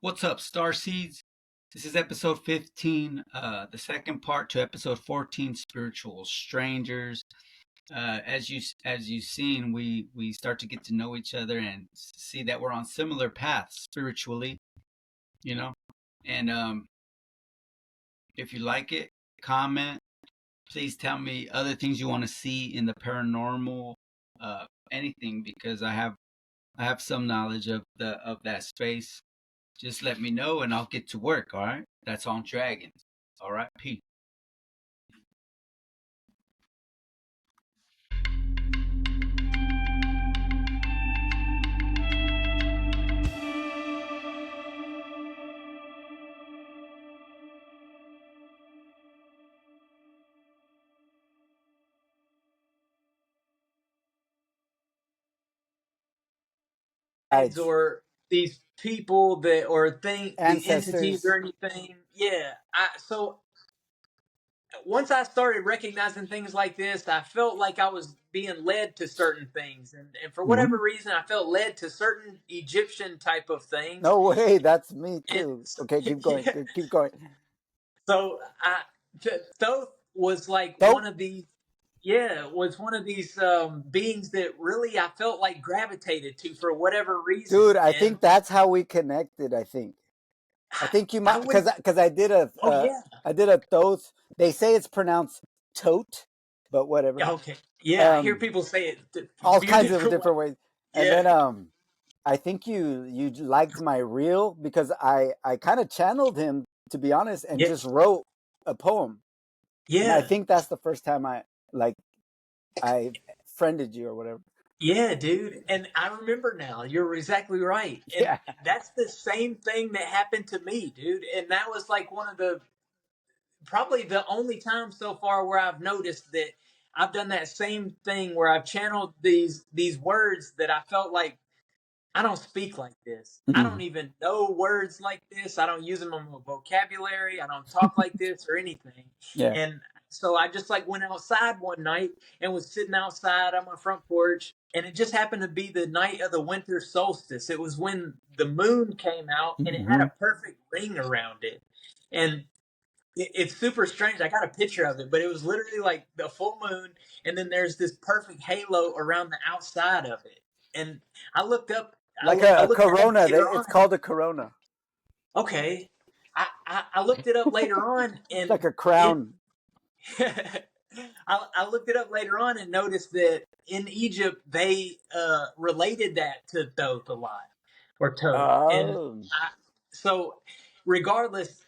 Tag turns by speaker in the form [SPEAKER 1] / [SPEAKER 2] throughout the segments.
[SPEAKER 1] What's up, Star Seeds? This is episode 15, the second part to episode 14, Spiritual Strangers. As you've seen, we start to get to know each other and see that we're on similar paths spiritually, you know. And if you like it, comment. Please tell me other things you want to see in the paranormal, anything, because I have some knowledge of that space. Just let me know and I'll get to work, all right? That's on Dragons. All right, peace.
[SPEAKER 2] Guides
[SPEAKER 3] Right.
[SPEAKER 2] or these people that or these entities
[SPEAKER 3] Ancestors.
[SPEAKER 2] or anything. Yeah. So once I started recognizing things like this, I felt like I was being led to certain things, and for
[SPEAKER 3] Hmm.
[SPEAKER 2] whatever reason, I felt led to certain Egyptian type of things.
[SPEAKER 3] No way, that's me
[SPEAKER 2] And
[SPEAKER 3] too. Okay, keep going.
[SPEAKER 2] yeah,
[SPEAKER 3] Keep going.
[SPEAKER 2] so Thoth was like
[SPEAKER 3] So,
[SPEAKER 2] one of these. Yeah, was one of these beings that really I felt like gravitated to for whatever reason,
[SPEAKER 3] dude, I
[SPEAKER 2] and
[SPEAKER 3] think that's how we connected. I think you
[SPEAKER 2] I
[SPEAKER 3] might
[SPEAKER 2] would.
[SPEAKER 3] because I did a
[SPEAKER 2] Oh yeah.
[SPEAKER 3] I did a those. They say it's pronounced tote, but whatever.
[SPEAKER 2] Okay. Yeah, I hear
[SPEAKER 3] Um,
[SPEAKER 2] people say it a
[SPEAKER 3] all
[SPEAKER 2] few
[SPEAKER 3] kinds of
[SPEAKER 2] different ways.
[SPEAKER 3] different ways. And
[SPEAKER 2] Yeah.
[SPEAKER 3] then I think you liked my reel because I kind of channeled him, to be honest, and
[SPEAKER 2] Yeah.
[SPEAKER 3] just wrote a poem. And I
[SPEAKER 2] Yeah.
[SPEAKER 3] think that's the first time like I friended you or whatever.
[SPEAKER 2] Yeah, dude. And I remember now. You're exactly right. And
[SPEAKER 3] Yeah.
[SPEAKER 2] that's the same thing that happened to me, dude. And that was like one of the probably the only time so far where I've noticed that I've done that same thing where I've channeled these words that I felt like I don't speak like this. I don't
[SPEAKER 3] Mhm.
[SPEAKER 2] even know words like this. I don't use them in my vocabulary. I don't talk like this or anything.
[SPEAKER 3] Yeah.
[SPEAKER 2] And so I just like went outside one night and was sitting outside on my front porch. And it just happened to be the night of the winter solstice. It was when the moon came out and it had
[SPEAKER 3] Hmm.
[SPEAKER 2] a perfect ring around it. And it's super strange. I got a picture of it, but it was literally like the full moon, and then there's this perfect halo around the outside of it. And I looked up,
[SPEAKER 3] Like
[SPEAKER 2] I
[SPEAKER 3] a
[SPEAKER 2] looked it up
[SPEAKER 3] corona.
[SPEAKER 2] later
[SPEAKER 3] It's
[SPEAKER 2] on.
[SPEAKER 3] called a corona.
[SPEAKER 2] Okay, I looked it up later on,
[SPEAKER 3] It's
[SPEAKER 2] and
[SPEAKER 3] like a
[SPEAKER 2] it.
[SPEAKER 3] crown.
[SPEAKER 2] I looked it up later on and noticed that in Egypt they related that to Thoth a lot, or Thoth, and
[SPEAKER 3] Oh.
[SPEAKER 2] so regardless,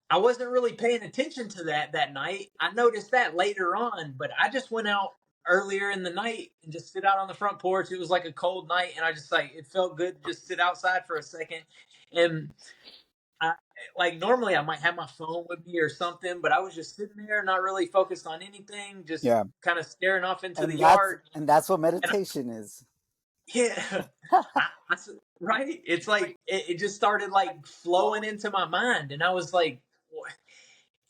[SPEAKER 2] I wasn't really paying attention to that night. I noticed that later on, but I just went out earlier in the night and just sit out on the front porch. It was like a cold night, and I just like it felt good to just sit outside for a second. And I like normally I might have my phone with me or something, but I was just sitting there, not really focused on anything, just
[SPEAKER 3] Yeah.
[SPEAKER 2] kind of staring off into the
[SPEAKER 3] And that's
[SPEAKER 2] yard.
[SPEAKER 3] and that's what
[SPEAKER 2] And
[SPEAKER 3] meditation is.
[SPEAKER 2] yeah, right. It's like it just started like flowing into my mind, and I was like,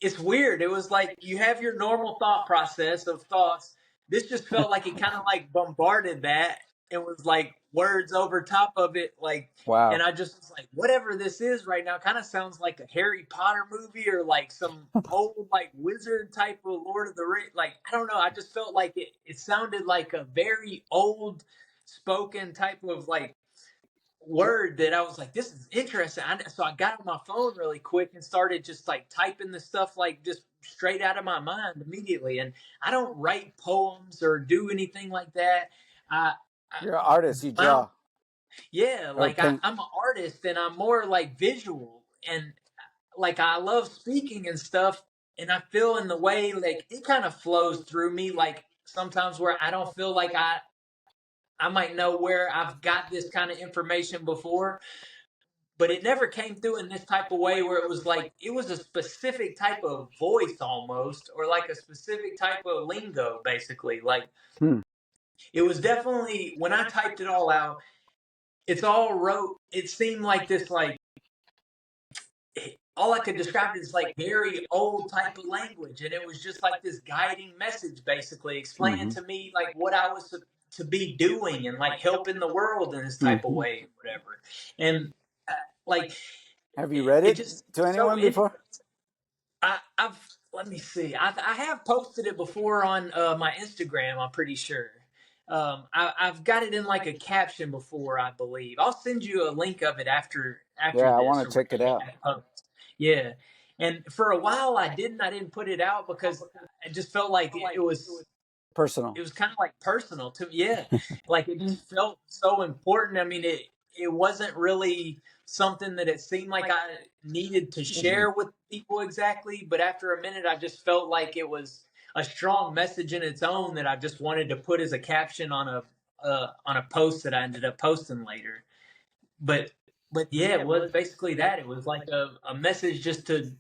[SPEAKER 2] it's weird. It was like you have your normal thought process of thoughts. This just felt like it kind of like bombarded that and was like words over top of it. Like, and
[SPEAKER 3] Wow.
[SPEAKER 2] I just was like, whatever this is right now kind of sounds like a Harry Potter movie or like some old like wizard type of Lord of the Rings. Like, I don't know. I just felt like it sounded like a very old spoken type of like word that I was like, this is interesting. So I got on my phone really quick and started just like typing the stuff like just straight out of my mind immediately. And I don't write poems or do anything like that. I, I
[SPEAKER 3] You're an artist. You
[SPEAKER 2] my,
[SPEAKER 3] draw
[SPEAKER 2] yeah,
[SPEAKER 3] or
[SPEAKER 2] like
[SPEAKER 3] paint.
[SPEAKER 2] I'm an artist and I'm more like visual and like I love speaking and stuff. And I feel in the way like it kind of flows through me. Like sometimes where I don't feel like I might know where I've got this kind of information before, but it never came through in this type of way where it was like it was a specific type of voice almost, or like a specific type of lingo basically. Like
[SPEAKER 3] Hmm.
[SPEAKER 2] it was definitely when I typed it all out, it's all wrote, it seemed like this like all I could describe it as like very old type of language, and it was just like this guiding message basically explaining
[SPEAKER 3] Hmm.
[SPEAKER 2] to me like what I was to be doing and like helping the world in this type of
[SPEAKER 3] Hmm.
[SPEAKER 2] way, whatever. And like
[SPEAKER 3] Have you read
[SPEAKER 2] it
[SPEAKER 3] it
[SPEAKER 2] just
[SPEAKER 3] to
[SPEAKER 2] so
[SPEAKER 3] anyone before?
[SPEAKER 2] I've let me see. I have posted it before on my Instagram. I'm pretty sure. I've got it in like a caption before, I believe. I'll send you a link of it after
[SPEAKER 3] Yeah, I
[SPEAKER 2] this
[SPEAKER 3] want
[SPEAKER 2] or
[SPEAKER 3] to check it
[SPEAKER 2] whenever
[SPEAKER 3] out.
[SPEAKER 2] that post. Yeah, and for a while I didn't put it out because I just felt like
[SPEAKER 3] Personal.
[SPEAKER 2] it was kind of like personal to me. Yeah, like it just felt so important. I mean, it wasn't really something that it seemed like I needed to
[SPEAKER 3] Mhm.
[SPEAKER 2] share with people exactly, but after a minute, I just felt like it was a strong message in its own that I just wanted to put as a caption on a post that I ended up posting later. But yeah, it was basically that. It was like a message just to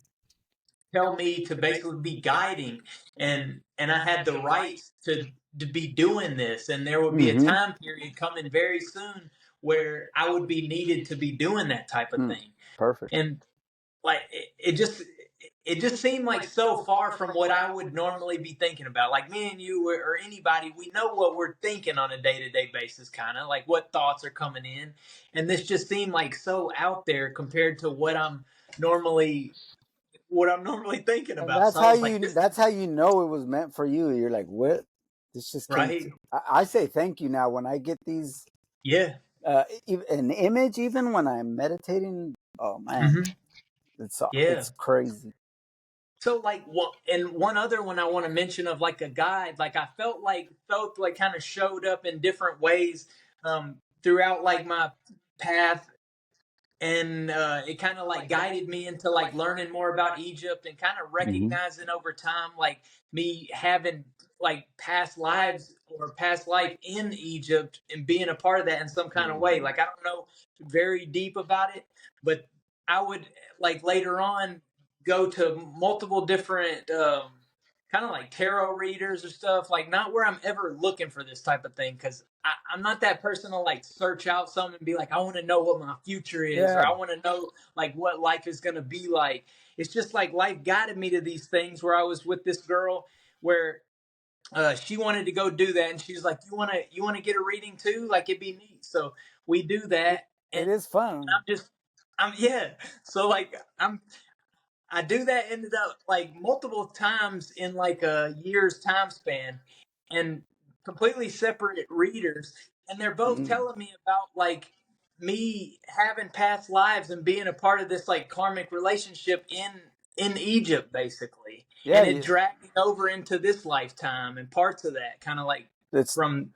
[SPEAKER 2] tell me to basically be guiding, and I had the rights to be doing this, and there would be a
[SPEAKER 3] Mhm.
[SPEAKER 2] time period coming very soon where I would be needed to be doing that type of thing.
[SPEAKER 3] Perfect.
[SPEAKER 2] And like it just seemed like so far from what I would normally be thinking about. Like me and you or anybody, we know what we're thinking on a day-to-day basis, kind of like what thoughts are coming in, and this just seemed like so out there compared to normally what I'm normally thinking
[SPEAKER 3] And
[SPEAKER 2] about. So I was like, this
[SPEAKER 3] that's how you know it was meant for you. You're like, what? This just came.
[SPEAKER 2] right.
[SPEAKER 3] I say thank you now when I get these
[SPEAKER 2] Yeah.
[SPEAKER 3] an image, even when I'm meditating. Oh man,
[SPEAKER 2] Hmm. Yeah.
[SPEAKER 3] it's crazy.
[SPEAKER 2] So like one other one I want to mention of like a guide, like I felt like both like kind of showed up in different ways throughout like my path, and it kind of like guided me into like learning more about Egypt and kind of
[SPEAKER 3] Hmm.
[SPEAKER 2] recognizing over time like me having like past lives or past life in Egypt and being a part of that in some kind of way. Like I don't know very deep about it, but I would like later on go to multiple different kind of like tarot readers or stuff, like not where I'm ever looking for this type of thing, because I'm not that person to like search out something and be like, I want to know what my future is, or
[SPEAKER 3] Yeah,
[SPEAKER 2] I want to know like what life is going to be like. It's just like life guided me to these things where I was with this girl where she wanted to go do that, and she's like, you want to get a reading too, like it'd be neat. So we do
[SPEAKER 3] it,
[SPEAKER 2] that,
[SPEAKER 3] it
[SPEAKER 2] and
[SPEAKER 3] is fun.
[SPEAKER 2] I'm yeah. So like I do that ended up like multiple times in like a year's time span, and completely separate readers, and they're both
[SPEAKER 3] Mm.
[SPEAKER 2] telling me about like me having past lives and being a part of this like karmic relationship in Egypt basically,
[SPEAKER 3] Yeah,
[SPEAKER 2] and it dragging over into this lifetime and parts of that kind of like
[SPEAKER 3] it's
[SPEAKER 2] from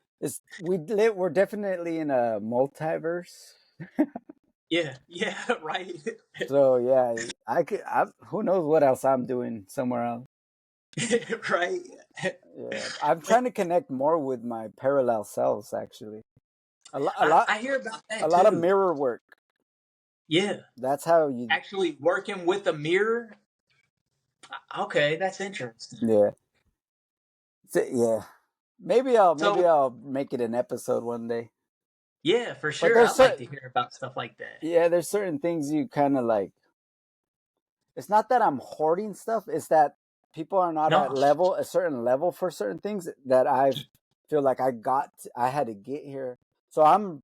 [SPEAKER 3] we're definitely in a multiverse.
[SPEAKER 2] yeah right.
[SPEAKER 3] So yeah, who knows what else I'm doing somewhere else.
[SPEAKER 2] Right.
[SPEAKER 3] Yeah, I'm
[SPEAKER 2] But
[SPEAKER 3] trying to connect more with my parallel selves. Actually, a lot,
[SPEAKER 2] I hear about
[SPEAKER 3] a
[SPEAKER 2] that
[SPEAKER 3] lot of
[SPEAKER 2] too.
[SPEAKER 3] mirror work.
[SPEAKER 2] Yeah.
[SPEAKER 3] That's how you.
[SPEAKER 2] Actually working with a mirror. Okay, that's interesting.
[SPEAKER 3] Yeah, yeah. Maybe
[SPEAKER 2] So
[SPEAKER 3] I'll make it an episode one day.
[SPEAKER 2] yeah, for
[SPEAKER 3] But
[SPEAKER 2] sure, I'd like to hear about stuff like that.
[SPEAKER 3] there's certain things you kind of like. It's not that I'm hoarding stuff. It's that people are not at
[SPEAKER 2] No.
[SPEAKER 3] a certain level for certain things that I feel like I had to get here. So I'm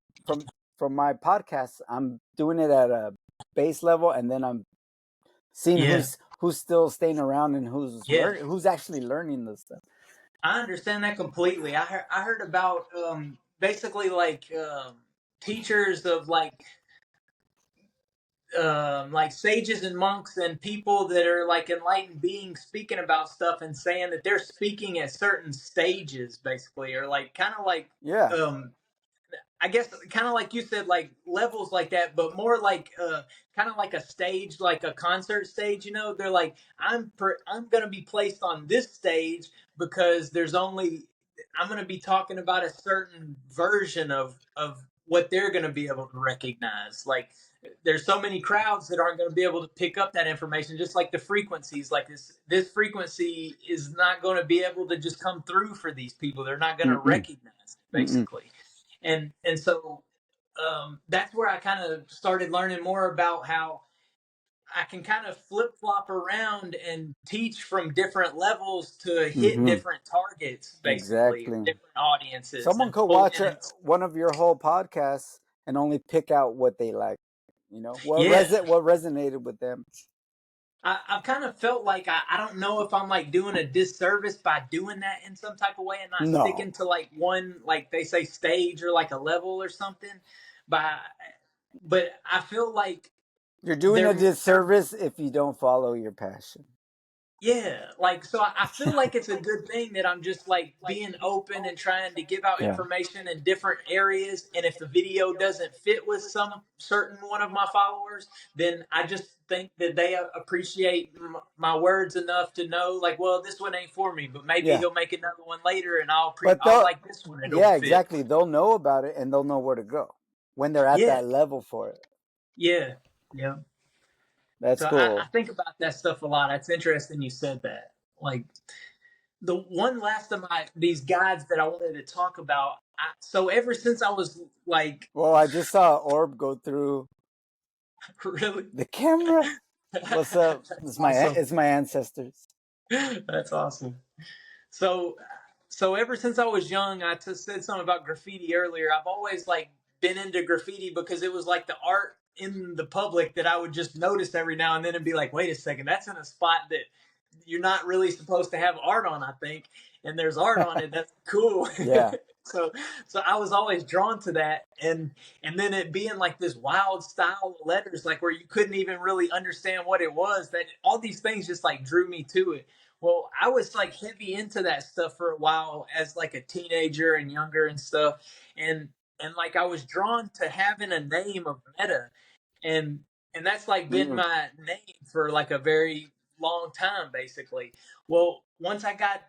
[SPEAKER 3] from my podcast, I'm doing it at a base level, and then I'm seeing
[SPEAKER 2] Yeah.
[SPEAKER 3] who's still staying around and
[SPEAKER 2] Yeah.
[SPEAKER 3] who's actually learning this stuff.
[SPEAKER 2] I understand that completely. I heard about basically like teachers of like sages and monks and people that are like enlightened beings speaking about stuff and saying that they're speaking at certain stages basically, or like kind of like
[SPEAKER 3] Yeah,
[SPEAKER 2] um I guess kind of like you said, like levels like that, but more like kind of like a stage, like a concert stage. They're like, I'm gonna be placed on this stage because I'm gonna be talking about a certain version of what they're gonna be able to recognize. Like there's so many crowds that aren't gonna be able to pick up that information, just like the frequencies. Like this frequency is not gonna be able to just come through for these people. They're not gonna
[SPEAKER 3] mm-mm,
[SPEAKER 2] recognize it,
[SPEAKER 3] mm-mm.
[SPEAKER 2] basically. And so that's where I kind of started learning more about how I can kind of flip flop around and teach from different levels to hit
[SPEAKER 3] Mm-hmm.
[SPEAKER 2] different targets, basically, or
[SPEAKER 3] Exactly.
[SPEAKER 2] different audiences,
[SPEAKER 3] Someone
[SPEAKER 2] and
[SPEAKER 3] could
[SPEAKER 2] pull
[SPEAKER 3] watch
[SPEAKER 2] in.
[SPEAKER 3] one of your whole podcasts and only pick out what they like. You know, what
[SPEAKER 2] Yeah.
[SPEAKER 3] what resonated with them?
[SPEAKER 2] I've kind of felt like I don't know if I'm like doing a disservice by doing that in some type of way and not
[SPEAKER 3] No,
[SPEAKER 2] sticking to like one, like they say, stage or like a level or something. By, but I feel like
[SPEAKER 3] you're doing a
[SPEAKER 2] there
[SPEAKER 3] disservice if you don't follow your passion.
[SPEAKER 2] yeah, like so I feel like it's a good thing that I'm just like being open and trying to give out
[SPEAKER 3] Yeah.
[SPEAKER 2] information in different areas. And if the video doesn't fit with some certain one of my followers, then I just think that they appreciate my words enough to know, like, well, this one ain't for me, but maybe
[SPEAKER 3] Yeah.
[SPEAKER 2] he'll make another one later, and
[SPEAKER 3] But
[SPEAKER 2] I'll
[SPEAKER 3] they'll,
[SPEAKER 2] like this one. It'll
[SPEAKER 3] yeah,
[SPEAKER 2] fit.
[SPEAKER 3] exactly. They'll know about it and they'll know where to go when they're at
[SPEAKER 2] Yeah,
[SPEAKER 3] that level for it.
[SPEAKER 2] yeah, yeah.
[SPEAKER 3] That's
[SPEAKER 2] So I
[SPEAKER 3] cool.
[SPEAKER 2] think about that stuff a lot. It's interesting you said that. Like, the one last of my these guides that I wanted to talk about. So ever since I was like,
[SPEAKER 3] Well, I just saw an orb go through
[SPEAKER 2] really,
[SPEAKER 3] the camera. What's up?
[SPEAKER 2] that's awesome.
[SPEAKER 3] It's my ancestors.
[SPEAKER 2] That's awesome. So, so ever since I was young, I just said something about graffiti earlier. I've always like been into graffiti because it was like the art in the public that I would just notice every now and then and be like, wait a second, that's in a spot that you're not really supposed to have art on, I think. And there's art on it. That's cool.
[SPEAKER 3] Yeah.
[SPEAKER 2] so so I was always drawn to that, and then it being like this wild style of letters, like where you couldn't even really understand what it was, that all these things just like drew me to it. Well, I was like heavy into that stuff for a while as like a teenager and younger and stuff. And like I was drawn to having a name of Meta, and and that's like been
[SPEAKER 3] Mm.
[SPEAKER 2] my name for like a very long time basically. Well, once I got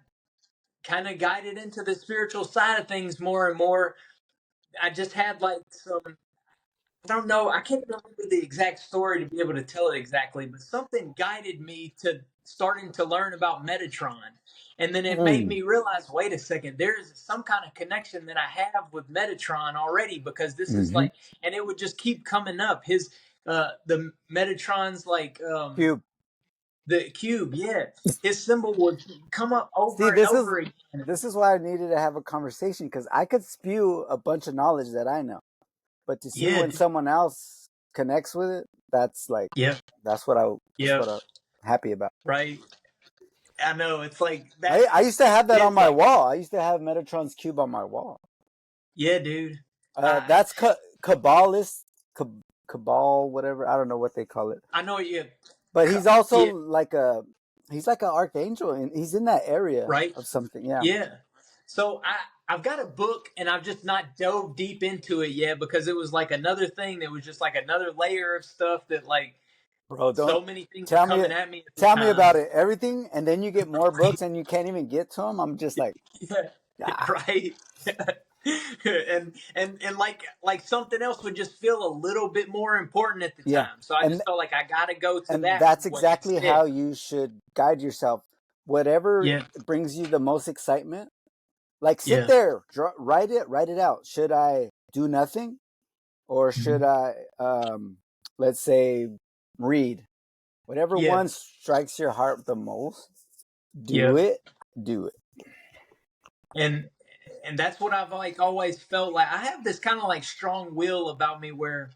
[SPEAKER 2] kind of guided into the spiritual side of things more and more, I just had like some, I don't know, I can't remember the exact story to be able to tell it exactly, but something guided me to starting to learn about Metatron. And then it made
[SPEAKER 3] Mm.
[SPEAKER 2] me realize, wait a second, there's some kind of connection that I have with Metatron already, because this is
[SPEAKER 3] Mm-hmm.
[SPEAKER 2] like, and it would just keep coming up. The Metatron's like,
[SPEAKER 3] Cube.
[SPEAKER 2] the cube, yeah. His symbol would come up
[SPEAKER 3] See,
[SPEAKER 2] over and over again.
[SPEAKER 3] this is why I needed to have a conversation because I could spew a bunch of knowledge that I know, but to see
[SPEAKER 2] Yeah,
[SPEAKER 3] when someone else connects with it, that's like
[SPEAKER 2] yeah,
[SPEAKER 3] that's
[SPEAKER 2] yeah,
[SPEAKER 3] what I'm happy about.
[SPEAKER 2] right. I know, it's like that.
[SPEAKER 3] I used to have that on
[SPEAKER 2] It's
[SPEAKER 3] my
[SPEAKER 2] like,
[SPEAKER 3] wall. I used to have Metatron's cube on my wall.
[SPEAKER 2] yeah, dude. I
[SPEAKER 3] That's Kabbalist, Cabal, whatever. I don't know what they call it.
[SPEAKER 2] I know you.
[SPEAKER 3] But he's also
[SPEAKER 2] Yeah,
[SPEAKER 3] like he's like an archangel, and he's in that area
[SPEAKER 2] right.
[SPEAKER 3] of something. Yeah,
[SPEAKER 2] Yeah. So I've got a book, and I've just not dove deep into it yet because it was like another thing that was just like another layer of stuff that like
[SPEAKER 3] bro. Don't
[SPEAKER 2] so many things were
[SPEAKER 3] tell me
[SPEAKER 2] coming at me at the
[SPEAKER 3] tell me
[SPEAKER 2] time.
[SPEAKER 3] about it. Everything, and then you get more books, and you can't even get to them. I'm just like,
[SPEAKER 2] Yeah,
[SPEAKER 3] ah,
[SPEAKER 2] right. And like something else would just feel a little bit more important at the
[SPEAKER 3] yeah.
[SPEAKER 2] time. So I
[SPEAKER 3] And
[SPEAKER 2] just felt like I got to go to
[SPEAKER 3] and
[SPEAKER 2] that
[SPEAKER 3] that's
[SPEAKER 2] one
[SPEAKER 3] exactly
[SPEAKER 2] instead.
[SPEAKER 3] how you should guide yourself. Whatever
[SPEAKER 2] Yeah,
[SPEAKER 3] brings you the most excitement, like sit
[SPEAKER 2] yeah,
[SPEAKER 3] there, write it out. Should I do nothing, or should
[SPEAKER 2] mhm,
[SPEAKER 3] I, let's say, read? Whatever
[SPEAKER 2] yeah,
[SPEAKER 3] one strikes your heart the most,
[SPEAKER 2] yeah.
[SPEAKER 3] do it. Do it.
[SPEAKER 2] And and that's what I've like always felt like. I have this kind of like strong will about me where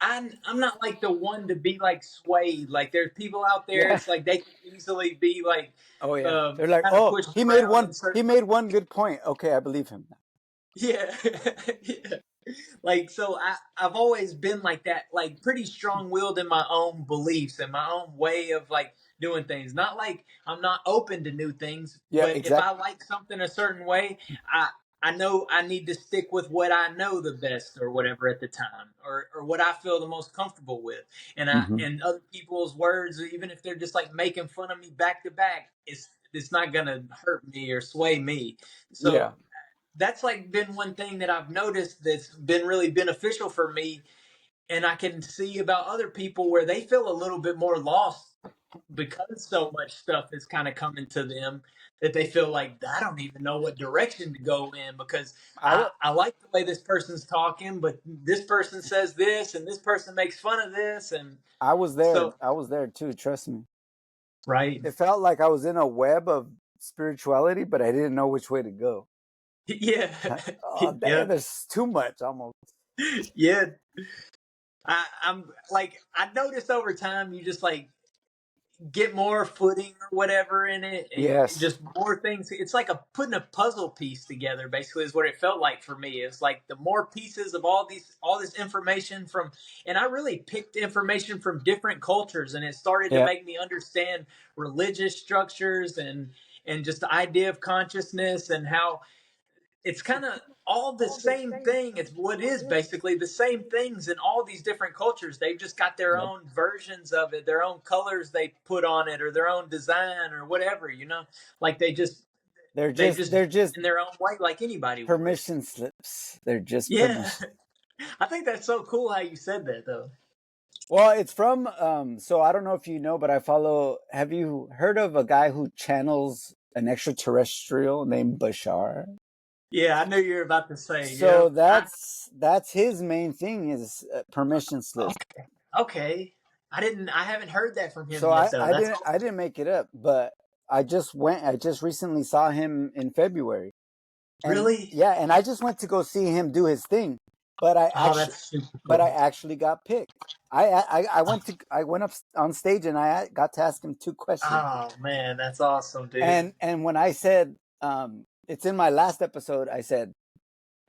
[SPEAKER 2] I'm not like the one to be like swayed. Like there's people out there,
[SPEAKER 3] Yeah.
[SPEAKER 2] it's like they can easily be like
[SPEAKER 3] Oh yeah. They're like,
[SPEAKER 2] kind of
[SPEAKER 3] oh,
[SPEAKER 2] pushed around in certain.
[SPEAKER 3] he made one good point. Okay, I believe him.
[SPEAKER 2] Yeah. Yeah. Like so I've always been like that, like pretty strong willed in my own beliefs and my own way of like doing things. Not like I'm not open to new things,
[SPEAKER 3] Yeah,
[SPEAKER 2] but if I
[SPEAKER 3] exactly.
[SPEAKER 2] like something a certain way, I I know I need to stick with what I know the best or whatever at the time, or what I feel the most comfortable with.
[SPEAKER 3] Hmm.
[SPEAKER 2] And other people's words, even if they're just like making fun of me back to back, it's not gonna hurt me or sway me.
[SPEAKER 3] Yeah,
[SPEAKER 2] So that's like been one thing that I've noticed that's been really beneficial for me. And I can see about other people where they feel a little bit more lost because so much stuff is kind of coming to them that they feel like I don't even know what direction to go in because
[SPEAKER 3] I w-
[SPEAKER 2] I like the way this person's talking, but this person says this and this person makes fun of this. And
[SPEAKER 3] I was there.
[SPEAKER 2] so,
[SPEAKER 3] I was there too. Trust me.
[SPEAKER 2] right.
[SPEAKER 3] It felt like I was in a web of spirituality, but I didn't know which way to go.
[SPEAKER 2] Yeah.
[SPEAKER 3] Oh,
[SPEAKER 2] Yeah.
[SPEAKER 3] damn, there's too much almost.
[SPEAKER 2] Yeah. I'm like, I noticed over time you just like get more footing or whatever in it, and
[SPEAKER 3] Yes.
[SPEAKER 2] just more things. It's like putting a puzzle piece together, basically, is what it felt like for me. It's like the more pieces of all this information from, and I really picked information from different cultures, and it started to
[SPEAKER 3] Yeah.
[SPEAKER 2] make me understand religious structures and just the idea of consciousness and how it's kind of all the same thing. It's what is basically the same things in all these different cultures. They've just got their
[SPEAKER 3] Yep.
[SPEAKER 2] own versions of it, their own colors they put on it, or their own design, or whatever. Like they just
[SPEAKER 3] They're
[SPEAKER 2] they
[SPEAKER 3] just
[SPEAKER 2] just do
[SPEAKER 3] they're
[SPEAKER 2] it
[SPEAKER 3] just
[SPEAKER 2] in their own way, like anybody would.
[SPEAKER 3] permission slips. They're just
[SPEAKER 2] Yeah,
[SPEAKER 3] permission.
[SPEAKER 2] I think that's so cool how you said that, though.
[SPEAKER 3] Well, it's from so I don't know if you know, but I follow, have you heard of a guy who channels an extraterrestrial named Bashar?
[SPEAKER 2] Yeah, I knew you were about to say.
[SPEAKER 3] So
[SPEAKER 2] Yep.
[SPEAKER 3] that's his main thing is permission slips.
[SPEAKER 2] Okay. Okay. I haven't heard that from him
[SPEAKER 3] So
[SPEAKER 2] yet, though.
[SPEAKER 3] I
[SPEAKER 2] That's
[SPEAKER 3] didn't make it up, but I just recently saw him in February. And
[SPEAKER 2] really.
[SPEAKER 3] yeah, and I just went to go see him do his thing, but
[SPEAKER 2] Oh, that's super
[SPEAKER 3] I
[SPEAKER 2] cool.
[SPEAKER 3] actually got picked. I went up on stage and I got to ask him 2 questions.
[SPEAKER 2] Oh man, that's awesome, dude.
[SPEAKER 3] And when I said it's in my last episode, I said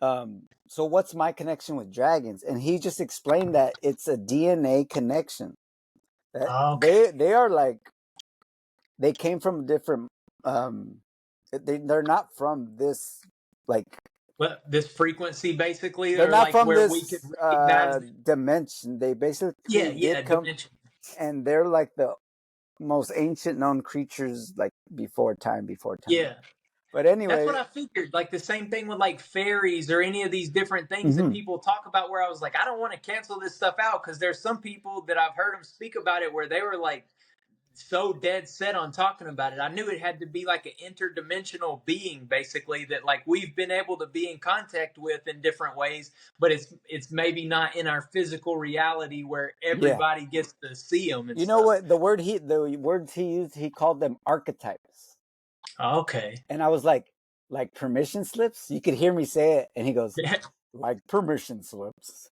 [SPEAKER 3] so what's my connection with dragons? And he just explained that it's a DNA connection. That
[SPEAKER 2] Okay.
[SPEAKER 3] they are like, they came from different they're not from this, like,
[SPEAKER 2] But this frequency, basically,
[SPEAKER 3] they're
[SPEAKER 2] or
[SPEAKER 3] not
[SPEAKER 2] like
[SPEAKER 3] from
[SPEAKER 2] where we could
[SPEAKER 3] this
[SPEAKER 2] recognize it.
[SPEAKER 3] dimension. They
[SPEAKER 2] Yeah,
[SPEAKER 3] basically
[SPEAKER 2] yeah,
[SPEAKER 3] did come,
[SPEAKER 2] dimension.
[SPEAKER 3] and they're like the most ancient known creatures, like before time.
[SPEAKER 2] Yeah.
[SPEAKER 3] But
[SPEAKER 2] That's
[SPEAKER 3] anyway,
[SPEAKER 2] what I figured. Like the same thing with like fairies or any of these different things that
[SPEAKER 3] mhm,
[SPEAKER 2] people talk about, where I was like, I don't want to cancel this stuff out, because there's some people that I've heard them speak about it where they were like so dead set on talking about it. I knew it had to be like an interdimensional being, basically, that like we've been able to be in contact with in different ways, but it's maybe not in our physical reality where
[SPEAKER 3] yeah.
[SPEAKER 2] everybody gets to see them and
[SPEAKER 3] You know
[SPEAKER 2] stuff.
[SPEAKER 3] what the words he used? He called them archetypes,
[SPEAKER 2] Okay.
[SPEAKER 3] and I was like permission slips. You could hear me say it, and he goes, like permission slips.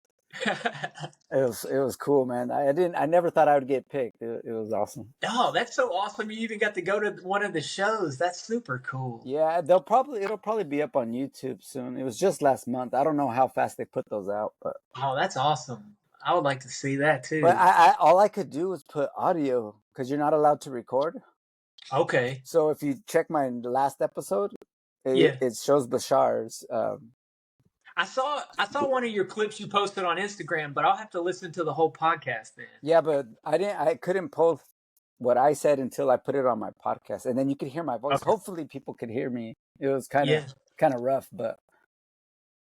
[SPEAKER 3] It was cool, man. I never thought I would get picked. It was awesome.
[SPEAKER 2] Oh, that's so awesome! You even got to go to one of the shows. That's super cool.
[SPEAKER 3] Yeah, it'll probably be up on YouTube soon. It was just last month. I don't know how fast they put those out, but
[SPEAKER 2] Oh, that's awesome. I would like to see that too.
[SPEAKER 3] I all I could do was put audio because you're not allowed to record.
[SPEAKER 2] Okay.
[SPEAKER 3] So if you check my last episode,
[SPEAKER 2] Yeah.
[SPEAKER 3] it shows Bashar's.
[SPEAKER 2] I saw one of your clips you posted on Instagram, but I'll have to listen to the whole podcast then.
[SPEAKER 3] Yeah, but I couldn't post what I said until I put it on my podcast, and then you could hear my voice.
[SPEAKER 2] Okay.
[SPEAKER 3] Hopefully, people could hear me. It was kind
[SPEAKER 2] Yeah.
[SPEAKER 3] of rough, but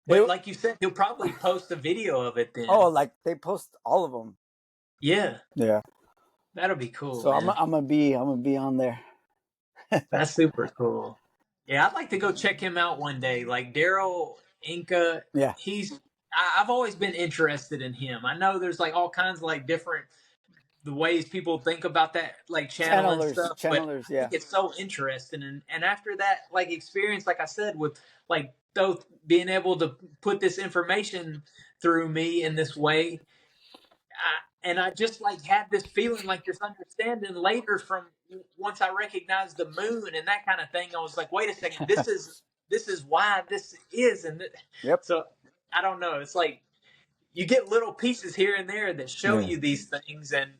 [SPEAKER 2] But like you said, he'll probably post a video of it then.
[SPEAKER 3] oh, like they post all of them.
[SPEAKER 2] Yeah.
[SPEAKER 3] Yeah.
[SPEAKER 2] That'll be cool,
[SPEAKER 3] So
[SPEAKER 2] man.
[SPEAKER 3] I'm gonna be on there.
[SPEAKER 2] That's super cool. Yeah, I'd like to go check him out one day. Like Daryl Inca,
[SPEAKER 3] Yeah.
[SPEAKER 2] I've always been interested in him. I know there's like all kinds of like different the ways people think about that, like channeling stuff, but
[SPEAKER 3] Channelers,
[SPEAKER 2] I
[SPEAKER 3] yeah.
[SPEAKER 2] think it's so interesting. And after that like experience, like I said, with like both being able to put this information through me in this way, and I just like had this feeling, like this understanding later from once I recognized the moon and that kind of thing. I was like, wait a second, this is why this is,
[SPEAKER 3] Yep.
[SPEAKER 2] so I don't know. It's like you get little pieces here and there that show
[SPEAKER 3] Yeah.
[SPEAKER 2] you these things, and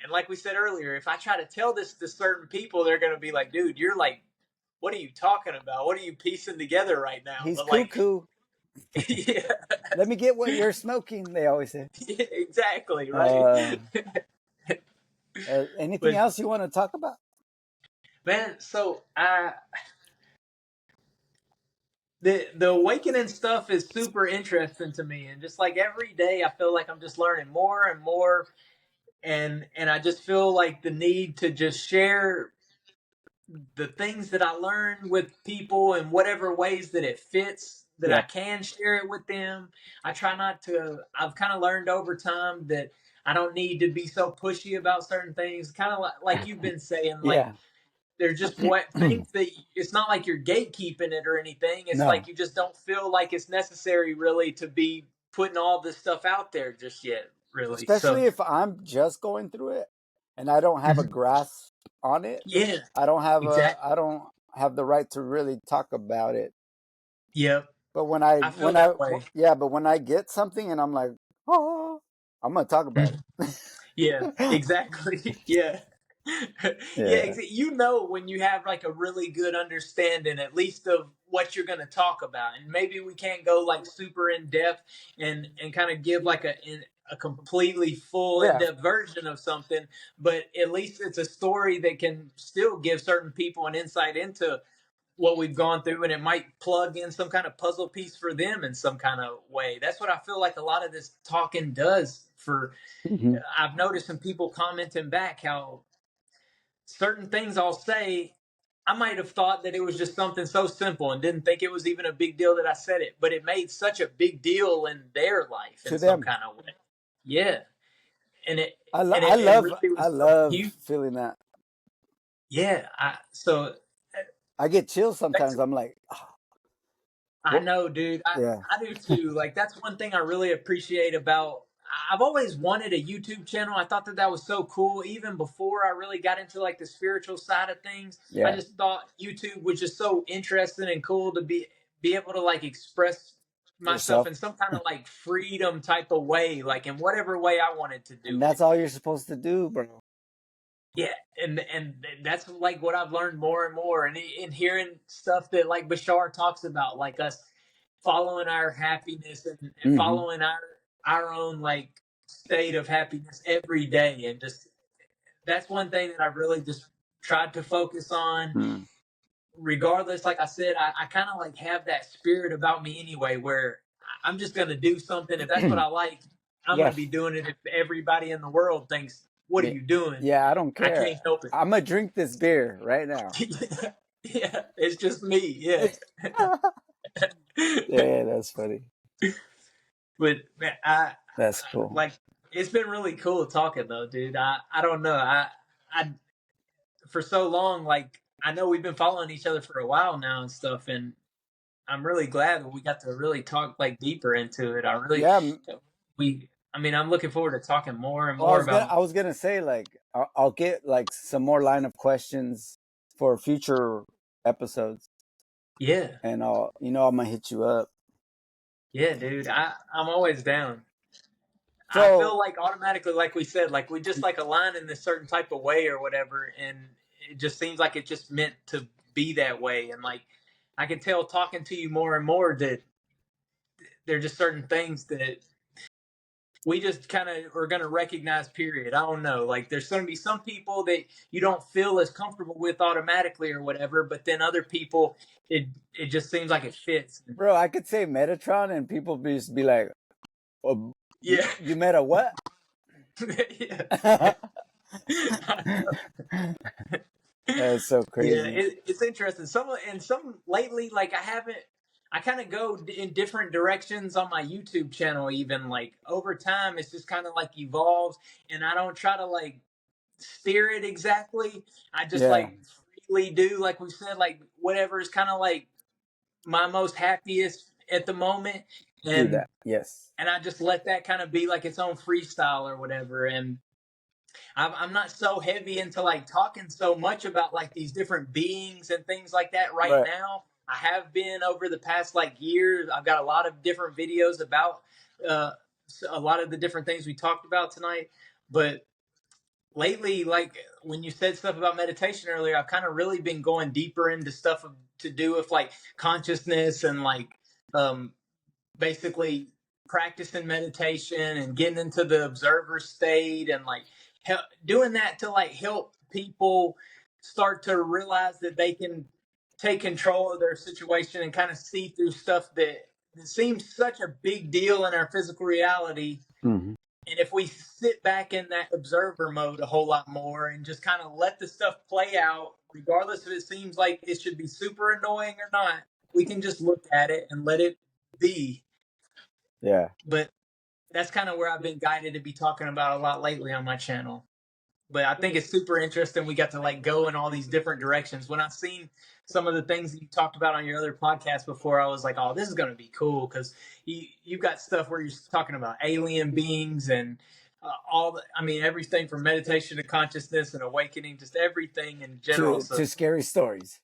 [SPEAKER 2] like we said earlier, if I try to tell this to certain people, they're going to be like, dude, you're like, what are you talking about? What are you piecing together right now?
[SPEAKER 3] He's
[SPEAKER 2] But like,
[SPEAKER 3] cuckoo.
[SPEAKER 2] yeah,
[SPEAKER 3] Let me get what you're smoking, they always say.
[SPEAKER 2] yeah, exactly, right?
[SPEAKER 3] Anything
[SPEAKER 2] But
[SPEAKER 3] else you want to talk about?
[SPEAKER 2] man, so the awakening stuff is super interesting to me, and just like every day, I feel like I'm just learning more and more, and I just feel like the need to just share the things that I learn with people in whatever ways that it fits, that I
[SPEAKER 3] Yeah.
[SPEAKER 2] can share it with them. I try not to. I've kind of learned over time that I don't need to be so pushy about certain things. Kind of like you've been saying, like
[SPEAKER 3] Yeah.
[SPEAKER 2] they're just what things that it's not like you're gatekeeping it or anything. It's
[SPEAKER 3] No.
[SPEAKER 2] like you just don't feel like it's necessary really to be putting all this stuff out there just yet. really.
[SPEAKER 3] Especially
[SPEAKER 2] So
[SPEAKER 3] if I'm just going through it and I don't have a grasp on it.
[SPEAKER 2] yeah,
[SPEAKER 3] I don't
[SPEAKER 2] exactly.
[SPEAKER 3] have the right to really talk about it.
[SPEAKER 2] Yep.
[SPEAKER 3] But
[SPEAKER 2] I feel that way.
[SPEAKER 3] but when I get something and I'm like, oh, I'm gonna talk about
[SPEAKER 2] Yeah,
[SPEAKER 3] it.
[SPEAKER 2] exactly. Yeah. Yeah,
[SPEAKER 3] Yeah.
[SPEAKER 2] you know when you have like a really good understanding at least of what you're going to talk about. And maybe we can't go like super in depth and kind of give like a completely full
[SPEAKER 3] Yeah.
[SPEAKER 2] in-depth version of something, but at least it's a story that can still give certain people an insight into what we've gone through, and it might plug in some kind of puzzle piece for them in some kind of way. That's what I feel like a lot of this talking does for.
[SPEAKER 3] Hmm.
[SPEAKER 2] I've noticed some people commenting back how certain things I'll say, I might have thought that it was just something so simple and didn't think it was even a big deal that I said it, but it made such a big deal in their life in
[SPEAKER 3] To
[SPEAKER 2] some
[SPEAKER 3] them.
[SPEAKER 2] kind of way. Yeah. And it really
[SPEAKER 3] I
[SPEAKER 2] was so
[SPEAKER 3] love
[SPEAKER 2] huge.
[SPEAKER 3] feeling that.
[SPEAKER 2] Yeah.
[SPEAKER 3] I get chills sometimes.
[SPEAKER 2] That's
[SPEAKER 3] I'm like,
[SPEAKER 2] I
[SPEAKER 3] well,
[SPEAKER 2] know, dude.
[SPEAKER 3] yeah,
[SPEAKER 2] I do too. Like that's one thing I really appreciate about. I've always wanted a YouTube channel. I thought that that was so cool. Even before I really got into like the spiritual side of things, I
[SPEAKER 3] yeah,
[SPEAKER 2] just thought YouTube was just so interesting and cool to be able to like express myself
[SPEAKER 3] yourself.
[SPEAKER 2] in some kind of like freedom type of way, like in whatever way I wanted to do
[SPEAKER 3] And
[SPEAKER 2] it.
[SPEAKER 3] that's all you're supposed to do, bro.
[SPEAKER 2] Yeah, and that's like what I've learned more and more, and in hearing stuff that like Bashar talks about, like us following our happiness and
[SPEAKER 3] Hmm.
[SPEAKER 2] following our own like state of happiness every day, and just that's one thing that I really just tried to focus on.
[SPEAKER 3] Mm.
[SPEAKER 2] Regardless, like I said, I kind of like have that spirit about me anyway, where I'm just gonna do something if that's what I like. I'm gonna
[SPEAKER 3] Yeah.
[SPEAKER 2] be doing it if everybody in the world thinks, "What are
[SPEAKER 3] Yeah.
[SPEAKER 2] you doing?"
[SPEAKER 3] Yeah, I don't
[SPEAKER 2] I
[SPEAKER 3] care.
[SPEAKER 2] can't help it.
[SPEAKER 3] I'm gonna drink this beer right now.
[SPEAKER 2] Yeah, it's just me. Yeah.
[SPEAKER 3] Yeah, that's funny.
[SPEAKER 2] But man,
[SPEAKER 3] That's cool.
[SPEAKER 2] like it's been really cool talking though, dude. I don't know. I for so long, like I know we've been following each other for a while now and stuff, and I'm really glad that we got to really talk like deeper into it. I really
[SPEAKER 3] Yeah.
[SPEAKER 2] we. I mean, I'm looking forward to talking more and
[SPEAKER 3] Well,
[SPEAKER 2] more about.
[SPEAKER 3] I was gonna say like I'll get like some more line of questions for future episodes,
[SPEAKER 2] Yeah,
[SPEAKER 3] and I'm gonna hit you up.
[SPEAKER 2] yeah, dude. I'm always down. I
[SPEAKER 3] So,
[SPEAKER 2] feel like automatically, like we said, like we just like align in this certain type of way or whatever, and it just seems like it just meant to be that way. And like I can tell talking to you more and more that there are just certain things that we just kind of are going to recognize. Period. I don't know. Like there's going to be some people that you don't feel as comfortable with automatically or whatever, but then other people, it just seems like it fits.
[SPEAKER 3] bro, I could say Metatron, and people just be like, oh,
[SPEAKER 2] Yeah,
[SPEAKER 3] you met a what?"
[SPEAKER 2] yeah.
[SPEAKER 3] That's so
[SPEAKER 2] Yeah,
[SPEAKER 3] crazy.
[SPEAKER 2] it's interesting. Some lately, like I haven't. I kind of go in different directions on my YouTube channel. Even like over time, it's just kind of like evolves, and I don't try to like steer it exactly. I just
[SPEAKER 3] Yeah,
[SPEAKER 2] like freely do, like we said, like whatever is kind of like my most happiest at the moment,
[SPEAKER 3] do
[SPEAKER 2] and
[SPEAKER 3] that. Yes.
[SPEAKER 2] I just let that kind of be like its own freestyle or whatever, and I'm not so heavy into like talking so much about like these different beings and things like that right
[SPEAKER 3] Right.
[SPEAKER 2] now. I have been over the past like years. I've got a lot of different videos about uh, a lot of the different things we talked about tonight. But lately, like when you said stuff about meditation earlier, I've kind of really been going deeper into stuff to do with like consciousness and like um, basically practicing meditation and getting into the observer state and like doing that to like help people start to realize that they can take control of their situation and kind of see through stuff that seems such a big deal in our physical reality.
[SPEAKER 3] Hmm.
[SPEAKER 2] And if we sit back in that observer mode a whole lot more and just kind of let the stuff play out, regardless if it seems like it should be super annoying or not, we can just look at it and let it be.
[SPEAKER 3] Yeah.
[SPEAKER 2] But that's kind of where I've been guided to be talking about a lot lately on my channel. But I think it's super interesting. We got to like go in all these different directions. When I've seen some of the things that you talked about on your other podcast before, I was like, "Oh, this is going to be cool," because you've got stuff where you're talking about alien beings and I mean, everything from meditation to consciousness and awakening, just everything in general. So
[SPEAKER 3] to scary stories.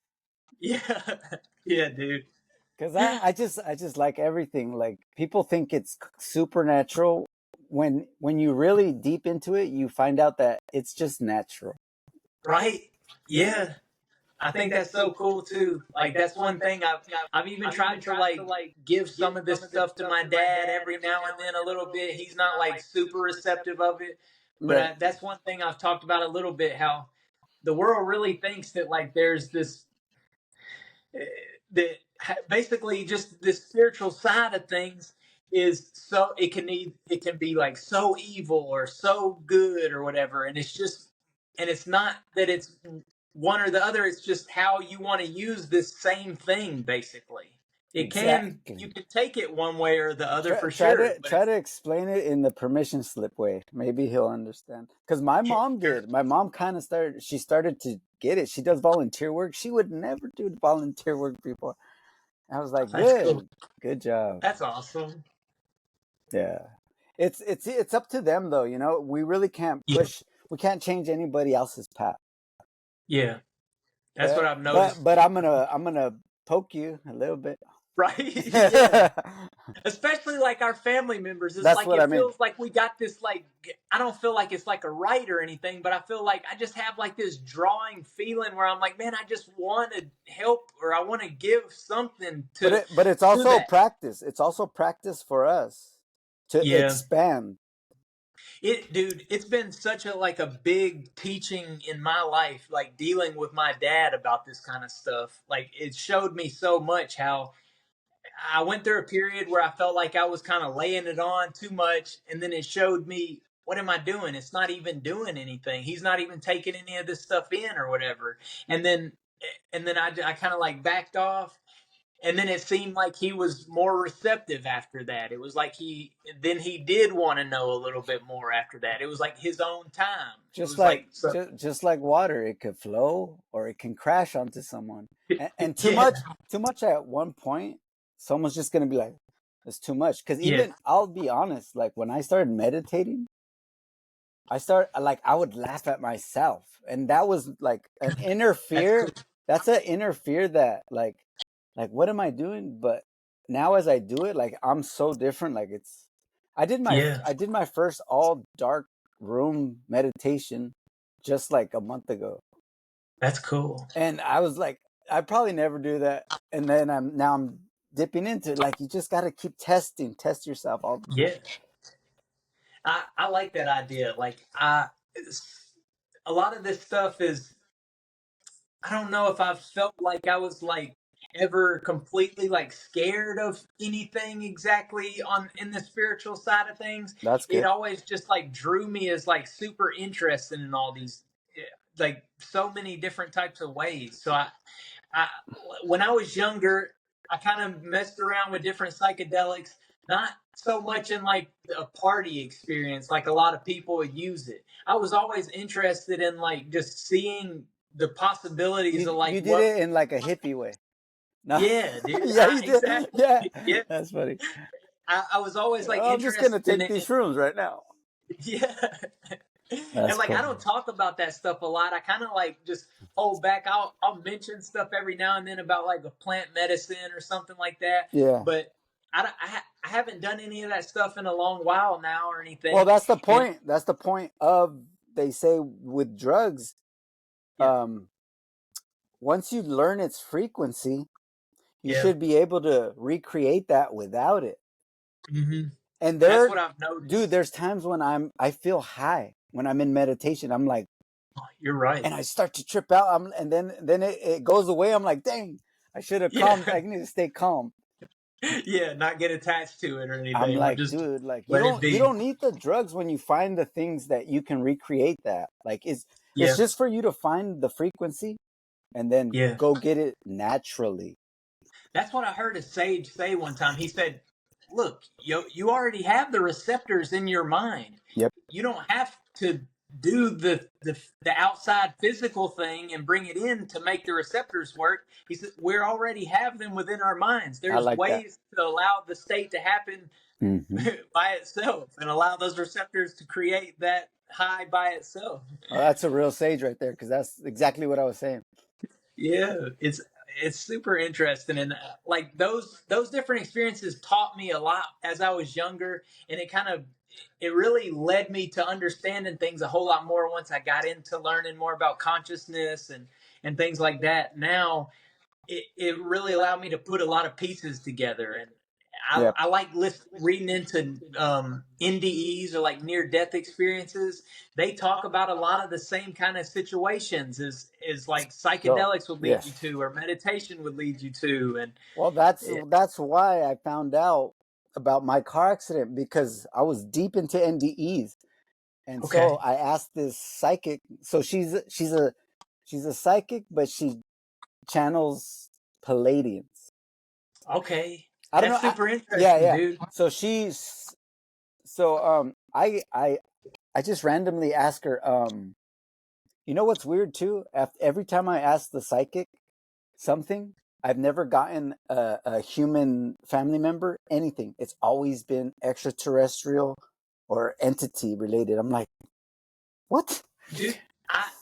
[SPEAKER 2] yeah, yeah, dude.
[SPEAKER 3] Because I just like everything. Like people think it's supernatural. When you really deep into it, you find out that it's just natural.
[SPEAKER 2] Right? Yeah. I think that's so cool too. Like that's one thing I've even tried to like give some of this stuff to my dad every now and then a little bit. He's not like super receptive of it, but
[SPEAKER 3] Right.
[SPEAKER 2] that's one thing I've talked about a little bit. How the world really thinks that like there's this that basically just this spiritual side of things is so it can be like so evil or so good or whatever, and it's just and it's not that it's one or the other, it's just how you want to use this same thing. Basically it can you
[SPEAKER 3] Exactly.
[SPEAKER 2] can take it one way or the other for
[SPEAKER 3] Try
[SPEAKER 2] sure,
[SPEAKER 3] to
[SPEAKER 2] but
[SPEAKER 3] try to explain it in the permission slip way. Maybe he'll understand. Because my
[SPEAKER 2] yeah,
[SPEAKER 3] mom
[SPEAKER 2] sure.
[SPEAKER 3] did. My mom kind of started. She started to get it. She does volunteer work. She would never do volunteer work before. I was like,
[SPEAKER 2] That's cool.
[SPEAKER 3] good job.
[SPEAKER 2] That's awesome.
[SPEAKER 3] Yeah, it's up to them though. You know, we really can't
[SPEAKER 2] Yeah,
[SPEAKER 3] push. We can't change anybody else's path.
[SPEAKER 2] yeah, that's
[SPEAKER 3] Yeah,
[SPEAKER 2] what I've noticed.
[SPEAKER 3] but I'm gonna poke you a little bit.
[SPEAKER 2] Right. Yeah, especially like our family members. It's
[SPEAKER 3] That's
[SPEAKER 2] like
[SPEAKER 3] what I
[SPEAKER 2] it
[SPEAKER 3] mean.
[SPEAKER 2] feels like we got this like I don't feel like it's like a right or anything, but I feel like I just have like this drawing feeling where I'm like, man, I just want to help or I want to give something
[SPEAKER 3] But it's
[SPEAKER 2] to
[SPEAKER 3] also
[SPEAKER 2] that.
[SPEAKER 3] practice. It's also practice for us to
[SPEAKER 2] Yeah.
[SPEAKER 3] expand.
[SPEAKER 2] Dude, it's been such a like a big teaching in my life, like dealing with my dad about this kind of stuff. Like it showed me so much how I went through a period where I felt like I was kind of laying it on too much, and then it showed me what am I doing? It's not even doing anything. He's not even taking any of this stuff in or whatever. And then I kind of like backed off, and then it seemed like he was more receptive after that. It was like he did want to know a little bit more after that. It was like his own time. It was like so
[SPEAKER 3] Just like water, it could flow or it can crash onto someone. And
[SPEAKER 2] yeah,
[SPEAKER 3] too much at one point, someone's just gonna be like, "It's too much." Because
[SPEAKER 2] yeah,
[SPEAKER 3] even I'll be honest, like when I started meditating, I would laugh at myself, and that was like an inner
[SPEAKER 2] that's cool.
[SPEAKER 3] fear. That's an inner fear that what am I doing? But now as I do it, like I'm so different. Like it's
[SPEAKER 2] Yeah,
[SPEAKER 3] I did my first all dark room meditation just like a month ago,
[SPEAKER 2] that's cool.
[SPEAKER 3] and I was like, I probably never do that. And then I'm dipping into it. Like you just got to keep test yourself all the time.
[SPEAKER 2] Yeah. I like that idea. Like a lot of this stuff is I don't know if I've felt like I was like ever completely like scared of anything exactly on in the spiritual side of things.
[SPEAKER 3] That's
[SPEAKER 2] It
[SPEAKER 3] good.
[SPEAKER 2] always just like drew me as like super interested in all these like so many different types of ways. So I when I was younger, I kind of messed around with different psychedelics, not so much in like a party experience, like a lot of people would use it. I was always interested in like just seeing the possibilities of like
[SPEAKER 3] You did
[SPEAKER 2] what.
[SPEAKER 3] it in like a hippie way. No,
[SPEAKER 2] Yeah, dude.
[SPEAKER 3] yeah, you did.
[SPEAKER 2] Exactly.
[SPEAKER 3] Yeah,
[SPEAKER 2] Yeah,
[SPEAKER 3] that's funny.
[SPEAKER 2] I was always like
[SPEAKER 3] I'm just gonna
[SPEAKER 2] interested in
[SPEAKER 3] take
[SPEAKER 2] it.
[SPEAKER 3] these shrooms right now.
[SPEAKER 2] Yeah.
[SPEAKER 3] That's
[SPEAKER 2] And like I
[SPEAKER 3] cool.
[SPEAKER 2] don't talk about that stuff a lot. I kind of like just hold back. I'll mention stuff every now and then about like a plant medicine or something like that.
[SPEAKER 3] Yeah.
[SPEAKER 2] But I haven't done any of that stuff in a long while now or
[SPEAKER 3] Well,
[SPEAKER 2] anything.
[SPEAKER 3] that's the
[SPEAKER 2] And
[SPEAKER 3] point. That's the point of they say with drugs.
[SPEAKER 2] yeah,
[SPEAKER 3] Um, once you learn its frequency, you
[SPEAKER 2] yeah.
[SPEAKER 3] should be able to recreate that without it.
[SPEAKER 2] Hmm.
[SPEAKER 3] And
[SPEAKER 2] That's what I've
[SPEAKER 3] dude,
[SPEAKER 2] noticed.
[SPEAKER 3] there's times when I feel high when I'm in meditation. I'm like,
[SPEAKER 2] Oh, you're right.
[SPEAKER 3] and I start to trip out. And then it goes away. I'm like, dang, I should have
[SPEAKER 2] Yeah,
[SPEAKER 3] calmed. I need to stay calm.
[SPEAKER 2] yeah. Not get attached to it or
[SPEAKER 3] I'm
[SPEAKER 2] anything, or
[SPEAKER 3] like,
[SPEAKER 2] just
[SPEAKER 3] dude, like
[SPEAKER 2] let it
[SPEAKER 3] you
[SPEAKER 2] be.
[SPEAKER 3] don't need the drugs when you find the things that you can recreate that. Like it's
[SPEAKER 2] Yeah,
[SPEAKER 3] just for you to find the frequency and then
[SPEAKER 2] yeah.
[SPEAKER 3] go get it naturally.
[SPEAKER 2] That's what I heard a sage say one time. He said, "Look, you already have the receptors in your mind.
[SPEAKER 3] Yep.
[SPEAKER 2] You don't have to do the outside physical thing and bring it in to make the receptors work. He said we already have them within our minds.
[SPEAKER 3] I
[SPEAKER 2] There's
[SPEAKER 3] like that.
[SPEAKER 2] ways to allow the state to happen by itself and allow those receptors to create that high by itself.
[SPEAKER 3] Well, that's a real sage right there, because that's exactly what I was saying.
[SPEAKER 2] Yeah, it's super interesting, and like those different experiences taught me a lot as I was younger, and it really led me to understanding things a whole lot more once I got into learning more about consciousness and things like that. Now it really allowed me to put a lot of pieces together, and
[SPEAKER 3] Yep.
[SPEAKER 2] I like reading into NDEs or like near death experiences. They talk about a lot of the same kind of situations as like psychedelics would lead you
[SPEAKER 3] Yes.
[SPEAKER 2] to, or meditation would lead you to, and
[SPEAKER 3] Well, that's why I found out about my car accident, because I was deep into NDEs, and so
[SPEAKER 2] okay,
[SPEAKER 3] I asked this psychic. So she's a psychic, but she channels Palladians.
[SPEAKER 2] okay,
[SPEAKER 3] I don't know.
[SPEAKER 2] that's super
[SPEAKER 3] Yeah,
[SPEAKER 2] interesting,
[SPEAKER 3] yeah.
[SPEAKER 2] dude.
[SPEAKER 3] So I just randomly ask her. You know what's weird too? Every time I ask the psychic something, I've never gotten a human family member anything. It's always been extraterrestrial or entity related. I'm like, what?
[SPEAKER 2] Dude,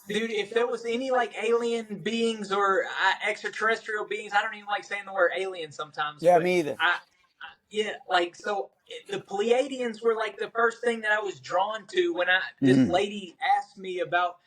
[SPEAKER 2] dude, if there was any like alien beings or extraterrestrial beings, I don't even like saying the word alien sometimes,
[SPEAKER 3] Yeah,
[SPEAKER 2] but
[SPEAKER 3] me either.
[SPEAKER 2] yeah, like so the Pleiadians were like the first thing that I was drawn to when this
[SPEAKER 3] Mm.
[SPEAKER 2] lady asked me about,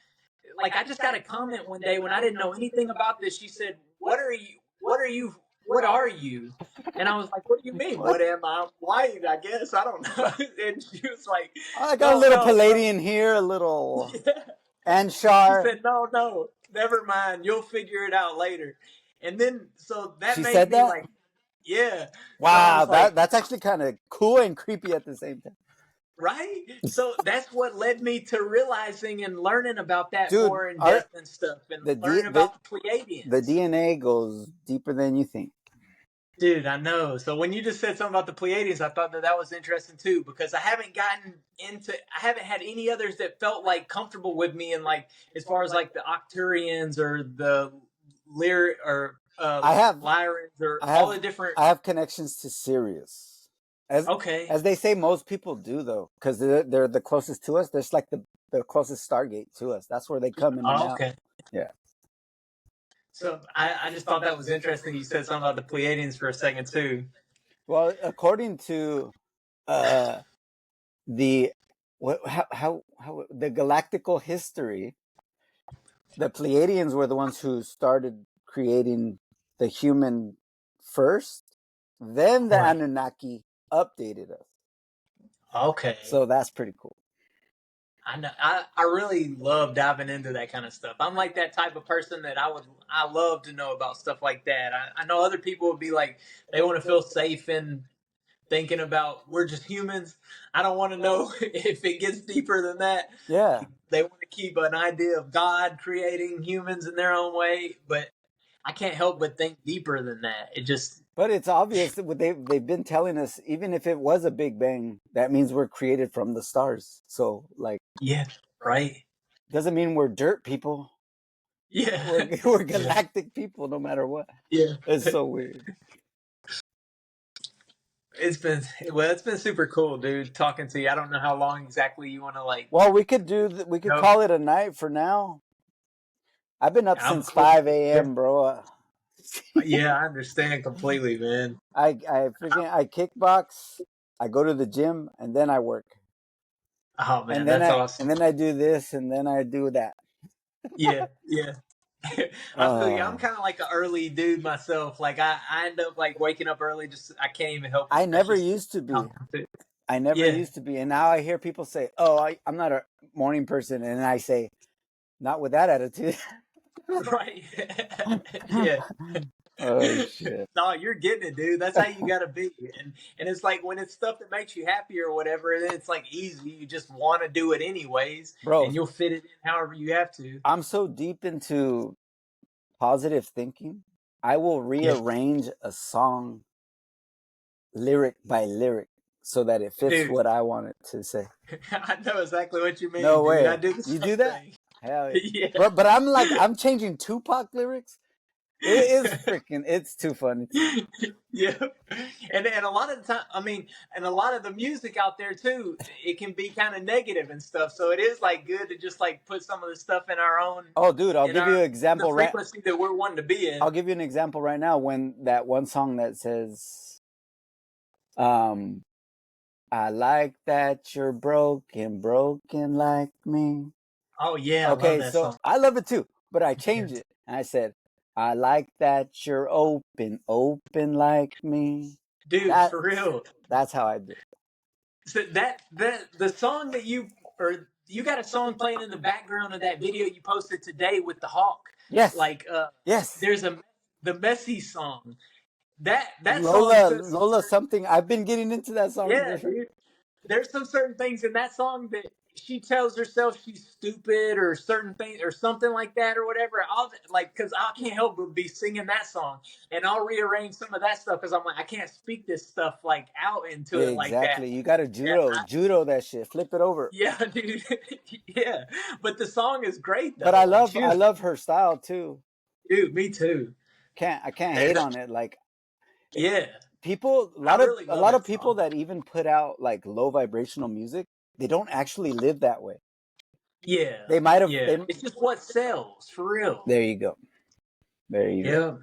[SPEAKER 2] like, I just got a comment one day when I didn't know anything about this. She said, "What are you? What are you? What are you?" And I was like, "What do you mean?
[SPEAKER 3] What?
[SPEAKER 2] What am I? I'm white, I guess. I don't know." And she was like,
[SPEAKER 3] I got a
[SPEAKER 2] "No,
[SPEAKER 3] little
[SPEAKER 2] no, bro."
[SPEAKER 3] Palladian here, a little
[SPEAKER 2] Yeah. She
[SPEAKER 3] Anshar.
[SPEAKER 2] said, "No, no, never mind. You'll figure it out later." And then, so that
[SPEAKER 3] She
[SPEAKER 2] made
[SPEAKER 3] said
[SPEAKER 2] me
[SPEAKER 3] that?
[SPEAKER 2] like, yeah. So I
[SPEAKER 3] Wow,
[SPEAKER 2] was like,
[SPEAKER 3] that's actually kind of cool and creepy at the same time.
[SPEAKER 2] right? So that's what led me to realizing and learning about that
[SPEAKER 3] Dude,
[SPEAKER 2] more in depth and stuff, and
[SPEAKER 3] the
[SPEAKER 2] learning about the
[SPEAKER 3] the
[SPEAKER 2] Pleiadians.
[SPEAKER 3] DNA goes deeper than you think.
[SPEAKER 2] Dude, I know. So when you just said something about the Pleiadians, I thought that was interesting too, because I haven't had any others that felt like comfortable with me, and like as far as like the Octurians or the
[SPEAKER 3] I have
[SPEAKER 2] Lyrans or
[SPEAKER 3] I
[SPEAKER 2] all
[SPEAKER 3] have
[SPEAKER 2] the different.
[SPEAKER 3] I have connections to Sirius,
[SPEAKER 2] Okay.
[SPEAKER 3] as they say most people do though, because they're the closest to us. They're just like the closest Stargate to us. That's where they come in and
[SPEAKER 2] Oh,
[SPEAKER 3] out.
[SPEAKER 2] okay.
[SPEAKER 3] Yeah.
[SPEAKER 2] So I just thought that was interesting. You said something about the Pleiadians for a second too.
[SPEAKER 3] Well, according to uh the how the galactical history, the Pleiadians were the ones who started creating the human first. Then the
[SPEAKER 2] Right.
[SPEAKER 3] Anunnaki updated us.
[SPEAKER 2] Okay.
[SPEAKER 3] So that's pretty cool.
[SPEAKER 2] I know. I really love diving into that kind of stuff. I'm like that type of person that I love to know about stuff like that. I know other people would be like they want to feel safe in thinking about we're just humans. I don't want to know if it gets deeper than that.
[SPEAKER 3] Yeah.
[SPEAKER 2] They want to keep an idea of God creating humans in their own way, but I can't help but think deeper than that. It just
[SPEAKER 3] But it's obvious that what they've been telling us, even if it was a big bang, that means we're created from the stars. So like,
[SPEAKER 2] yeah, right.
[SPEAKER 3] doesn't mean we're dirt people.
[SPEAKER 2] Yeah.
[SPEAKER 3] We're galactic people, no matter what.
[SPEAKER 2] Yeah.
[SPEAKER 3] It's so weird.
[SPEAKER 2] It's been super cool, dude, talking to you. I don't know how long exactly you want to like
[SPEAKER 3] Well, we could we could
[SPEAKER 2] go.
[SPEAKER 3] call it a night for now. I've been up
[SPEAKER 2] I'm
[SPEAKER 3] since
[SPEAKER 2] cool.
[SPEAKER 3] 5 a.m., bro.
[SPEAKER 2] Yeah, I understand completely, man.
[SPEAKER 3] I kickbox, I go to the gym, and then I work,
[SPEAKER 2] Oh
[SPEAKER 3] and
[SPEAKER 2] man,
[SPEAKER 3] then
[SPEAKER 2] that's
[SPEAKER 3] I
[SPEAKER 2] awesome.
[SPEAKER 3] do this, and then I do that.
[SPEAKER 2] Yeah, yeah. I feel you. I'm kind of like an early dude myself. Like I end up like waking up early. Just I can't even help it.
[SPEAKER 3] I
[SPEAKER 2] That's
[SPEAKER 3] never
[SPEAKER 2] just
[SPEAKER 3] used to be.
[SPEAKER 2] how I'm.
[SPEAKER 3] I never
[SPEAKER 2] Yeah.
[SPEAKER 3] used to be, and now I hear people say, "Oh, I'm not a morning person," and I say, "Not with that attitude."
[SPEAKER 2] Right. Yeah.
[SPEAKER 3] Oh shit,
[SPEAKER 2] No, you're getting it, dude. That's how you gotta be. And it's like when it's stuff that makes you happy or whatever, then it's like easy. You just want to do it anyways,
[SPEAKER 3] bro!
[SPEAKER 2] and you'll fit it in however you have to.
[SPEAKER 3] I'm so deep into positive thinking. I will
[SPEAKER 2] Yeah.
[SPEAKER 3] rearrange a song lyric by lyric so that it fits
[SPEAKER 2] Dude,
[SPEAKER 3] what I want it to say.
[SPEAKER 2] I know exactly what you mean,
[SPEAKER 3] No
[SPEAKER 2] dude.
[SPEAKER 3] way.
[SPEAKER 2] I do the
[SPEAKER 3] You
[SPEAKER 2] same
[SPEAKER 3] do that?
[SPEAKER 2] thing.
[SPEAKER 3] Hell yeah.
[SPEAKER 2] Yeah.
[SPEAKER 3] But I'm changing Tupac lyrics. It is freaking. It's too funny.
[SPEAKER 2] Yeah, and a lot of the time, I mean, and a lot of the music out there too, it can be kind of negative and stuff. So it is like good to just like put some of the stuff in our own,
[SPEAKER 3] Oh, dude, I'll give you an
[SPEAKER 2] the
[SPEAKER 3] example.
[SPEAKER 2] frequency that we're wanting to be in.
[SPEAKER 3] I'll give you an example right now. When that one song that says, "I like that you're broken, broken like me."
[SPEAKER 2] Oh yeah, I love
[SPEAKER 3] Okay,
[SPEAKER 2] that
[SPEAKER 3] so
[SPEAKER 2] song.
[SPEAKER 3] I love it too, but I changed it and I said, "I like that you're open, open like me."
[SPEAKER 2] Dude,
[SPEAKER 3] That
[SPEAKER 2] for real.
[SPEAKER 3] that's how I do it.
[SPEAKER 2] So the song that you got a song playing in the background of that video you posted today with the hawk.
[SPEAKER 3] Yes,
[SPEAKER 2] Like
[SPEAKER 3] yes.
[SPEAKER 2] there's the messy song. That song says some
[SPEAKER 3] Lola, something. I've been getting into that song.
[SPEAKER 2] yeah, dude. There's some certain things in that song that she tells herself she's stupid or certain things or something like that or whatever. I'll like because I can't help but be singing that song and I'll rearrange some of that stuff because I'm like I can't speak this stuff like out into it like that.
[SPEAKER 3] Exactly. You got to
[SPEAKER 2] And
[SPEAKER 3] judo that shit. Flip it over.
[SPEAKER 2] yeah, dude. Yeah, but the song is great
[SPEAKER 3] But
[SPEAKER 2] though. Like she
[SPEAKER 3] I
[SPEAKER 2] was,
[SPEAKER 3] love her style too.
[SPEAKER 2] dude. Me too.
[SPEAKER 3] I can't hate on it. Like
[SPEAKER 2] Yeah,
[SPEAKER 3] people,
[SPEAKER 2] I really
[SPEAKER 3] a
[SPEAKER 2] love
[SPEAKER 3] lot of
[SPEAKER 2] that
[SPEAKER 3] people
[SPEAKER 2] song.
[SPEAKER 3] that even put out like low vibrational music, they don't actually live that way.
[SPEAKER 2] Yeah,
[SPEAKER 3] They might have.
[SPEAKER 2] yeah. It's just what sells for real.
[SPEAKER 3] There you go. There you go.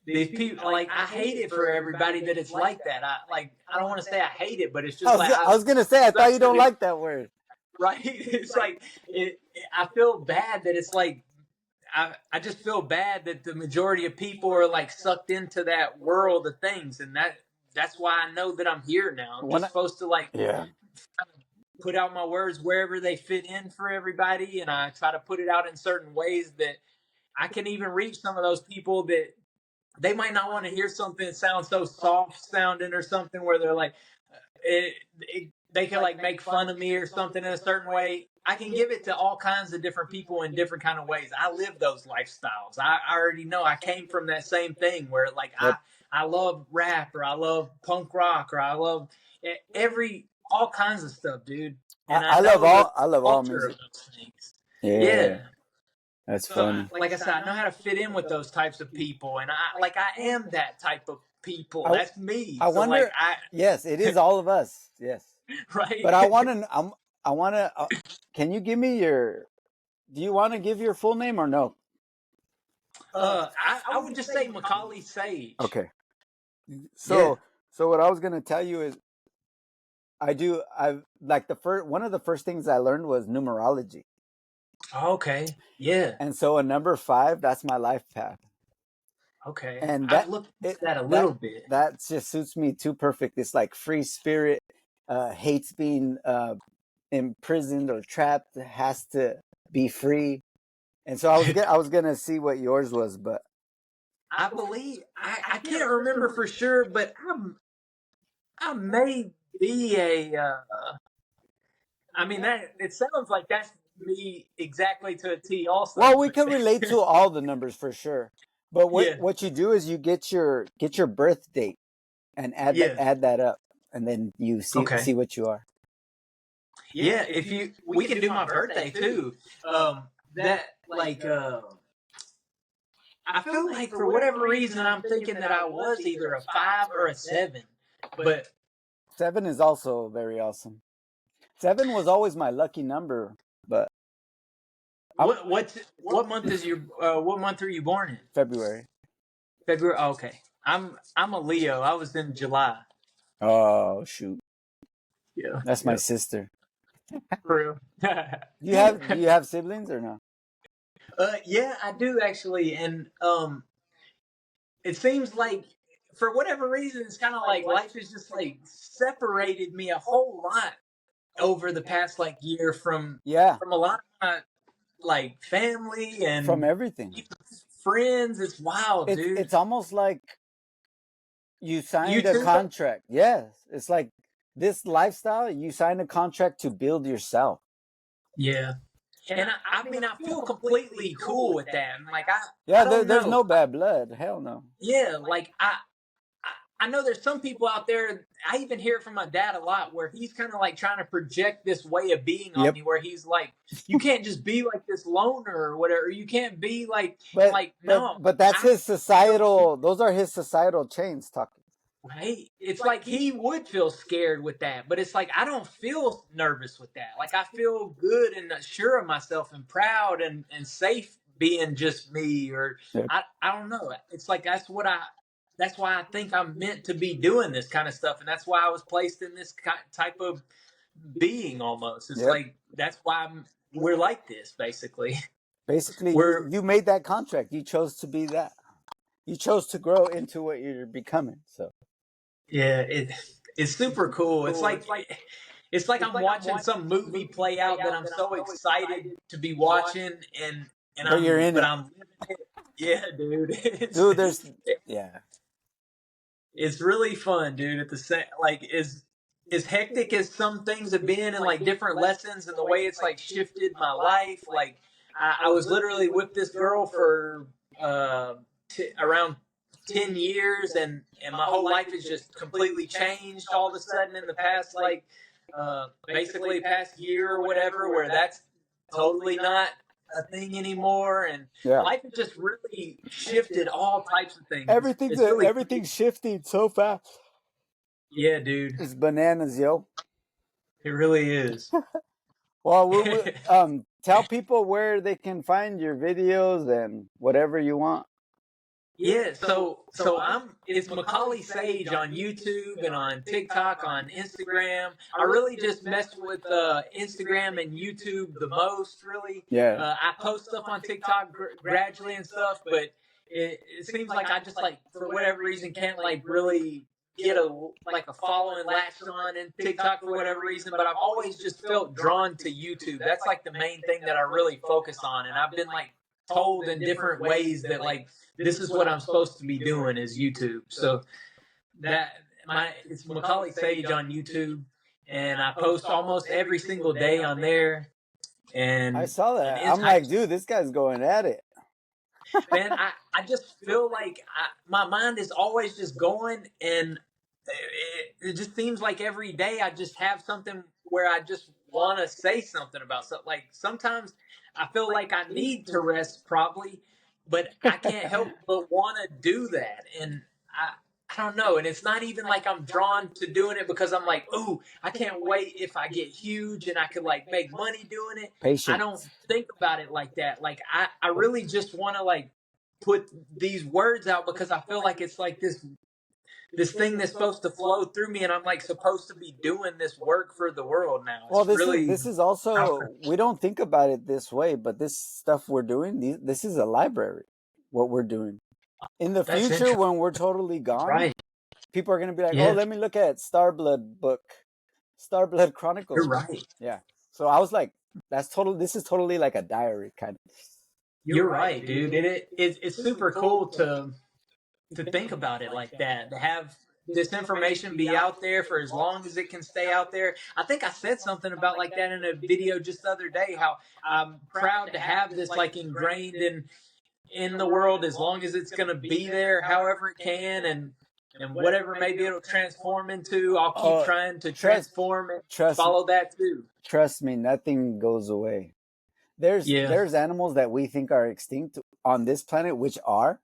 [SPEAKER 2] Yeah. These people like I hate it for everybody that it's like that. I don't want to say I hate it, but it's just like
[SPEAKER 3] I was gonna say I thought you don't like that word.
[SPEAKER 2] right. It's like I feel bad that it's like I just feel bad that the majority of people are like sucked into that world of things, and that's why I know that I'm here now. I'm just supposed to like
[SPEAKER 3] Yeah.
[SPEAKER 2] put out my words wherever they fit in for everybody, and I try to put it out in certain ways that I can even reach some of those people that they might not want to hear something that sounds so soft sounding or something where they're like they can like make fun of me or something in a certain way. I can give it to all kinds of different people in different kind of ways. I live those lifestyles. I already know I came from that same thing where like
[SPEAKER 3] Yep.
[SPEAKER 2] I love rap or I love punk rock or I love all kinds of stuff, dude. And I love
[SPEAKER 3] all
[SPEAKER 2] culture of
[SPEAKER 3] music.
[SPEAKER 2] those things.
[SPEAKER 3] Yeah. That's
[SPEAKER 2] So,
[SPEAKER 3] funny.
[SPEAKER 2] like I said, I know how to fit in with those types of people, and I am that type of people.
[SPEAKER 3] I-
[SPEAKER 2] That's me.
[SPEAKER 3] I
[SPEAKER 2] So,
[SPEAKER 3] wonder.
[SPEAKER 2] like,
[SPEAKER 3] Yes, it is all of us. Yes.
[SPEAKER 2] right?
[SPEAKER 3] But I want to. I want to. Can you give me your? Do you want to give your full name or no?
[SPEAKER 2] I would just say Macaulay Sage.
[SPEAKER 3] Okay. So what I was gonna tell you is I've like one of the first things I learned was numerology.
[SPEAKER 2] Okay. Yeah.
[SPEAKER 3] And so a number 5, that's my life path.
[SPEAKER 2] Okay.
[SPEAKER 3] And
[SPEAKER 2] I've looked into that a little bit.
[SPEAKER 3] That just suits me too perfect. It's like free spirit, hates being imprisoned or trapped, has to be free. And so I was gonna see what yours was, but
[SPEAKER 2] I believe I can't remember for sure, but I may be a. I mean that it sounds like that's me exactly to a T. Also,
[SPEAKER 3] well, we can relate to all the numbers for sure. But what you do is you get your birth date and add that up, and then you see what you are.
[SPEAKER 2] Yeah, if we can do my birthday too. That like I feel like for whatever reason I'm thinking that I was either a 5 or a 7, but
[SPEAKER 3] 7 is also very awesome. 7 was always my lucky number, but
[SPEAKER 2] what month is your what month are you born in?
[SPEAKER 3] February.
[SPEAKER 2] February. Oh, okay, I'm a Leo. I was in July.
[SPEAKER 3] Oh shoot.
[SPEAKER 2] Yeah,
[SPEAKER 3] that's my sister.
[SPEAKER 2] For real.
[SPEAKER 3] Do you have siblings or no?
[SPEAKER 2] Yeah, I do actually, and it seems like for whatever reason, it's kind of like life has just like separated me a whole lot over the past like year from a lot of my like family and
[SPEAKER 3] from everything,
[SPEAKER 2] friends. It's wild, dude.
[SPEAKER 3] It's almost like you signed a contract. Yes, it's like this lifestyle. You signed a contract to build yourself.
[SPEAKER 2] Yeah. And I mean, I feel completely cool with that. And like,
[SPEAKER 3] there's no bad blood. Hell no.
[SPEAKER 2] Yeah, like I know there's some people out there, I even hear it from my dad a lot, where he's kind of like trying to project this way of being on
[SPEAKER 3] Yep.
[SPEAKER 2] me, where he's like, you can't just be like this loner or whatever. You can't be like, and
[SPEAKER 3] But
[SPEAKER 2] like, no,
[SPEAKER 3] that's
[SPEAKER 2] I
[SPEAKER 3] his societal. Those are his societal chains talking.
[SPEAKER 2] right. It's like he would feel scared with that, but it's like I don't feel nervous with that. Like I feel good and sure of myself and proud and safe being just me. Or
[SPEAKER 3] Yep.
[SPEAKER 2] I don't know. It's like that's why I think I'm meant to be doing this kind of stuff, and that's why I was placed in this type of being almost. It's
[SPEAKER 3] Yep.
[SPEAKER 2] like that's why we're like this basically.
[SPEAKER 3] Basically,
[SPEAKER 2] We're
[SPEAKER 3] you made that contract. You chose to be that. You chose to grow into what you're becoming. So
[SPEAKER 2] yeah, it's super cool. It's like I'm watching some movie play out that I'm so excited to be watching, and
[SPEAKER 3] but you're in it,
[SPEAKER 2] I'm living it. Yeah, dude.
[SPEAKER 3] dude. There's yeah.
[SPEAKER 2] It's really fun, dude. At the same, like as hectic as some things have been, and like different lessons and the way it's like shifted my life. Like I was literally with this girl for around 10 years, and my whole life has just completely changed all of a sudden in the past, like basically past year or whatever, where that's totally not a thing anymore, and
[SPEAKER 3] Yeah.
[SPEAKER 2] life has just really shifted all types of things. It's really
[SPEAKER 3] Everything's shifting so fast.
[SPEAKER 2] yeah, dude.
[SPEAKER 3] It's bananas, yo.
[SPEAKER 2] It really is.
[SPEAKER 3] Well, we tell people where they can find your videos and whatever you want.
[SPEAKER 2] Yeah, so it's Macaulay Sage on YouTube and on TikTok, on Instagram. I really just mess with Instagram and YouTube the most, really.
[SPEAKER 3] Yeah.
[SPEAKER 2] I post stuff on TikTok gradually and stuff, but it seems like I just like for whatever reason can't like really get a following latched on in TikTok for whatever reason. But I've always just felt drawn to YouTube. That's like the main thing that I really focus on, and I've been like told in different ways that like this is what I'm supposed to be doing is YouTube. So it's Macaulay Sage on YouTube, and I post almost every single day on there. And
[SPEAKER 3] I saw that. I'm like, dude, this guy's going at it.
[SPEAKER 2] Man, I just feel like my mind is always just going, and it just seems like every day I just have something where I just want to say something about something. Like sometimes I feel like I need to rest probably, but I can't help but want to do that. And I don't know. And it's not even like I'm drawn to doing it because I'm like, ooh, I can't wait if I get huge and I could like make money doing it.
[SPEAKER 3] Patience.
[SPEAKER 2] I don't think about it like that. Like I really just want to like put these words out because I feel like it's like this thing that's supposed to flow through me, and I'm like supposed to be doing this work for the world now.
[SPEAKER 3] Well, this is also, we don't think about it this way, but this stuff we're doing, this is a library. What we're doing in the future when we're totally gone,
[SPEAKER 2] right?
[SPEAKER 3] People are gonna be like, oh, let me look at Starblood Chronicles.
[SPEAKER 2] You're right.
[SPEAKER 3] Yeah. So I was like, this is totally like a diary kind of.
[SPEAKER 2] You're right, dude. And it's super cool to think about it like that, to have this information be out there for as long as it can stay out there. I think I said something about like that in a video just the other day, how I'm proud to have this like ingrained in the world as long as it's going to be there, however it can, and whatever maybe it'll transform into, I'll keep trying to transform and follow that too.
[SPEAKER 3] Trust me, nothing goes away. There's animals that we think are extinct on this planet, which are,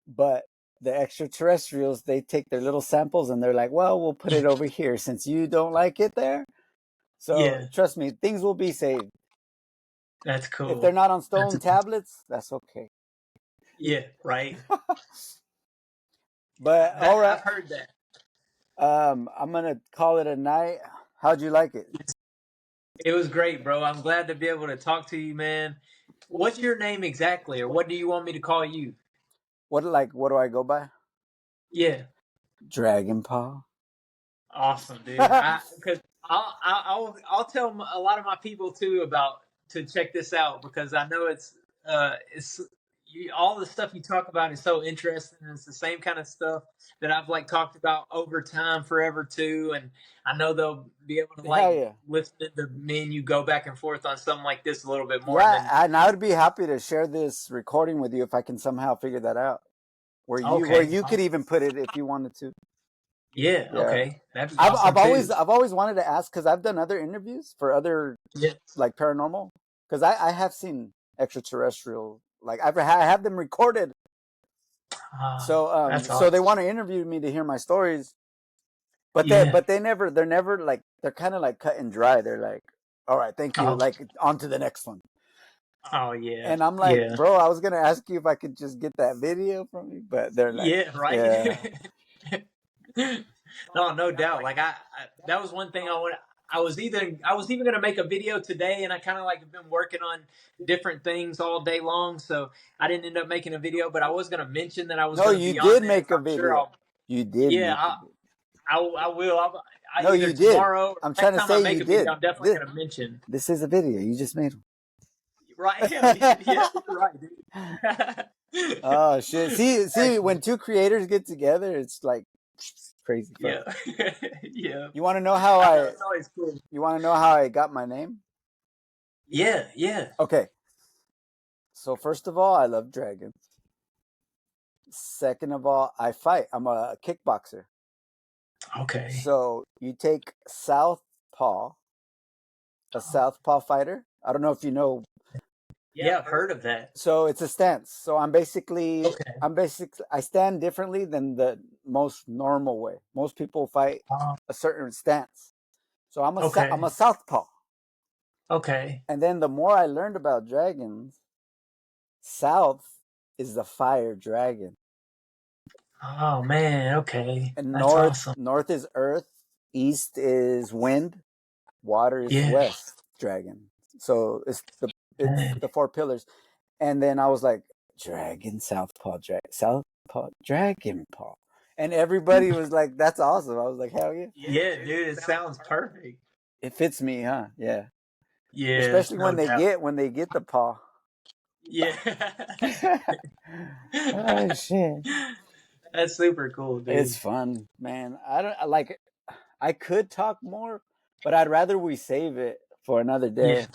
[SPEAKER 3] but the extraterrestrials, they take their little samples and they're like, well, we'll put it over here since you don't like it there. So trust me, things will be saved.
[SPEAKER 2] That's cool.
[SPEAKER 3] If they're not on stone tablets, that's okay.
[SPEAKER 2] Yeah, right.
[SPEAKER 3] But all right,
[SPEAKER 2] I've heard that.
[SPEAKER 3] I'm gonna call it a night. How'd you like it?
[SPEAKER 2] It was great, bro. I'm glad to be able to talk to you, man. What's your name exactly, or what do you want me to call you?
[SPEAKER 3] What do I go by?
[SPEAKER 2] Yeah,
[SPEAKER 3] Dragon Paw.
[SPEAKER 2] Awesome, dude. Because I'll tell a lot of my people too to check this out, because I know it's all the stuff you talk about is so interesting, and it's the same kind of stuff that I've like talked about over time forever too, and I know they'll be able to like listen to me and you go back and forth on something like this a little bit more.
[SPEAKER 3] Yeah, and I would be happy to share this recording with you if I can somehow figure that out. where
[SPEAKER 2] Okay.
[SPEAKER 3] you could even put it if you wanted to.
[SPEAKER 2] Yeah.
[SPEAKER 3] Yeah.
[SPEAKER 2] Okay. That'd be awesome too.
[SPEAKER 3] I've always wanted to ask because I've done other interviews for other
[SPEAKER 2] Yeah.
[SPEAKER 3] like paranormal, because I have seen extraterrestrial, like I have them recorded.
[SPEAKER 2] That's
[SPEAKER 3] So they
[SPEAKER 2] awesome.
[SPEAKER 3] want to interview me to hear my stories, but
[SPEAKER 2] Yeah.
[SPEAKER 3] they're never like, they're kind of like cut and dry. They're like, all right, thank you,
[SPEAKER 2] Oh.
[SPEAKER 3] like on to the next one.
[SPEAKER 2] Oh yeah.
[SPEAKER 3] And I'm like,
[SPEAKER 2] Yeah.
[SPEAKER 3] bro, I was gonna ask you if I could just get that video from you, but they're like,
[SPEAKER 2] Yeah. Right.
[SPEAKER 3] yeah,
[SPEAKER 2] No, no doubt. Like that was one thing I would. I was even gonna make a video today, and I kind of like have been working on different things all day long, so I didn't end up making a video. But I was gonna mention that I was
[SPEAKER 3] no,
[SPEAKER 2] gonna
[SPEAKER 3] you
[SPEAKER 2] be on
[SPEAKER 3] did
[SPEAKER 2] this.
[SPEAKER 3] make a
[SPEAKER 2] I'm sure
[SPEAKER 3] video.
[SPEAKER 2] I'll.
[SPEAKER 3] You did
[SPEAKER 2] Yeah,
[SPEAKER 3] make a video.
[SPEAKER 2] I will. I
[SPEAKER 3] No,
[SPEAKER 2] either
[SPEAKER 3] you did.
[SPEAKER 2] tomorrow or
[SPEAKER 3] I'm trying
[SPEAKER 2] next
[SPEAKER 3] to
[SPEAKER 2] time I
[SPEAKER 3] say
[SPEAKER 2] make
[SPEAKER 3] you
[SPEAKER 2] a video,
[SPEAKER 3] did.
[SPEAKER 2] I'm definitely gonna mention.
[SPEAKER 3] This is a video. You just made them.
[SPEAKER 2] Right? Yeah, yeah, you're right, dude.
[SPEAKER 3] Oh shit! See,
[SPEAKER 2] Excellent.
[SPEAKER 3] when two creators get together, it's like crazy fun.
[SPEAKER 2] Yeah, yeah.
[SPEAKER 3] You want to know how
[SPEAKER 2] I know it's always cool.
[SPEAKER 3] You want to know how I got my name?
[SPEAKER 2] Yeah, yeah.
[SPEAKER 3] Okay. So first of all, I love dragons. Second of all, I fight. I'm a kickboxer.
[SPEAKER 2] Okay.
[SPEAKER 3] So you take southpaw, a southpaw fighter. I don't know if you know.
[SPEAKER 2] Yeah, I've heard of that.
[SPEAKER 3] So it's a stance. So
[SPEAKER 2] Okay.
[SPEAKER 3] I stand differently than the most normal way. Most people fight a certain stance. So I'm
[SPEAKER 2] Okay.
[SPEAKER 3] a southpaw.
[SPEAKER 2] Okay.
[SPEAKER 3] And then the more I learned about dragons, south is the fire dragon.
[SPEAKER 2] Oh man, okay.
[SPEAKER 3] And
[SPEAKER 2] That's awesome.
[SPEAKER 3] north is earth, east is wind, water is
[SPEAKER 2] Yeah.
[SPEAKER 3] west dragon. So it's the four pillars. And then I was like, dragon, southpaw, dragon paw. And everybody was like, that's awesome. I was like, hell yeah.
[SPEAKER 2] Yeah, dude, it sounds perfect.
[SPEAKER 3] It fits me, huh? Yeah.
[SPEAKER 2] Yeah.
[SPEAKER 3] Especially
[SPEAKER 2] No doubt.
[SPEAKER 3] when they get the paw.
[SPEAKER 2] Yeah.
[SPEAKER 3] Oh shit.
[SPEAKER 2] That's super cool, dude.
[SPEAKER 3] It's fun, man. I could talk more, but I'd rather we save it for another day.
[SPEAKER 2] Yeah.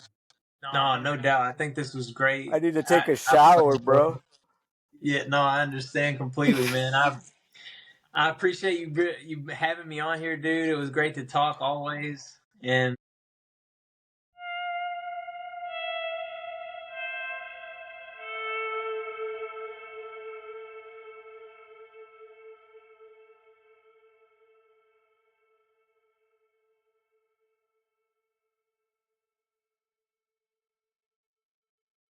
[SPEAKER 2] No doubt. I think this was great.
[SPEAKER 3] I need to take a shower, bro.
[SPEAKER 2] Yeah, no, I understand completely, man. I appreciate you having me on here, dude. It was great to talk always. And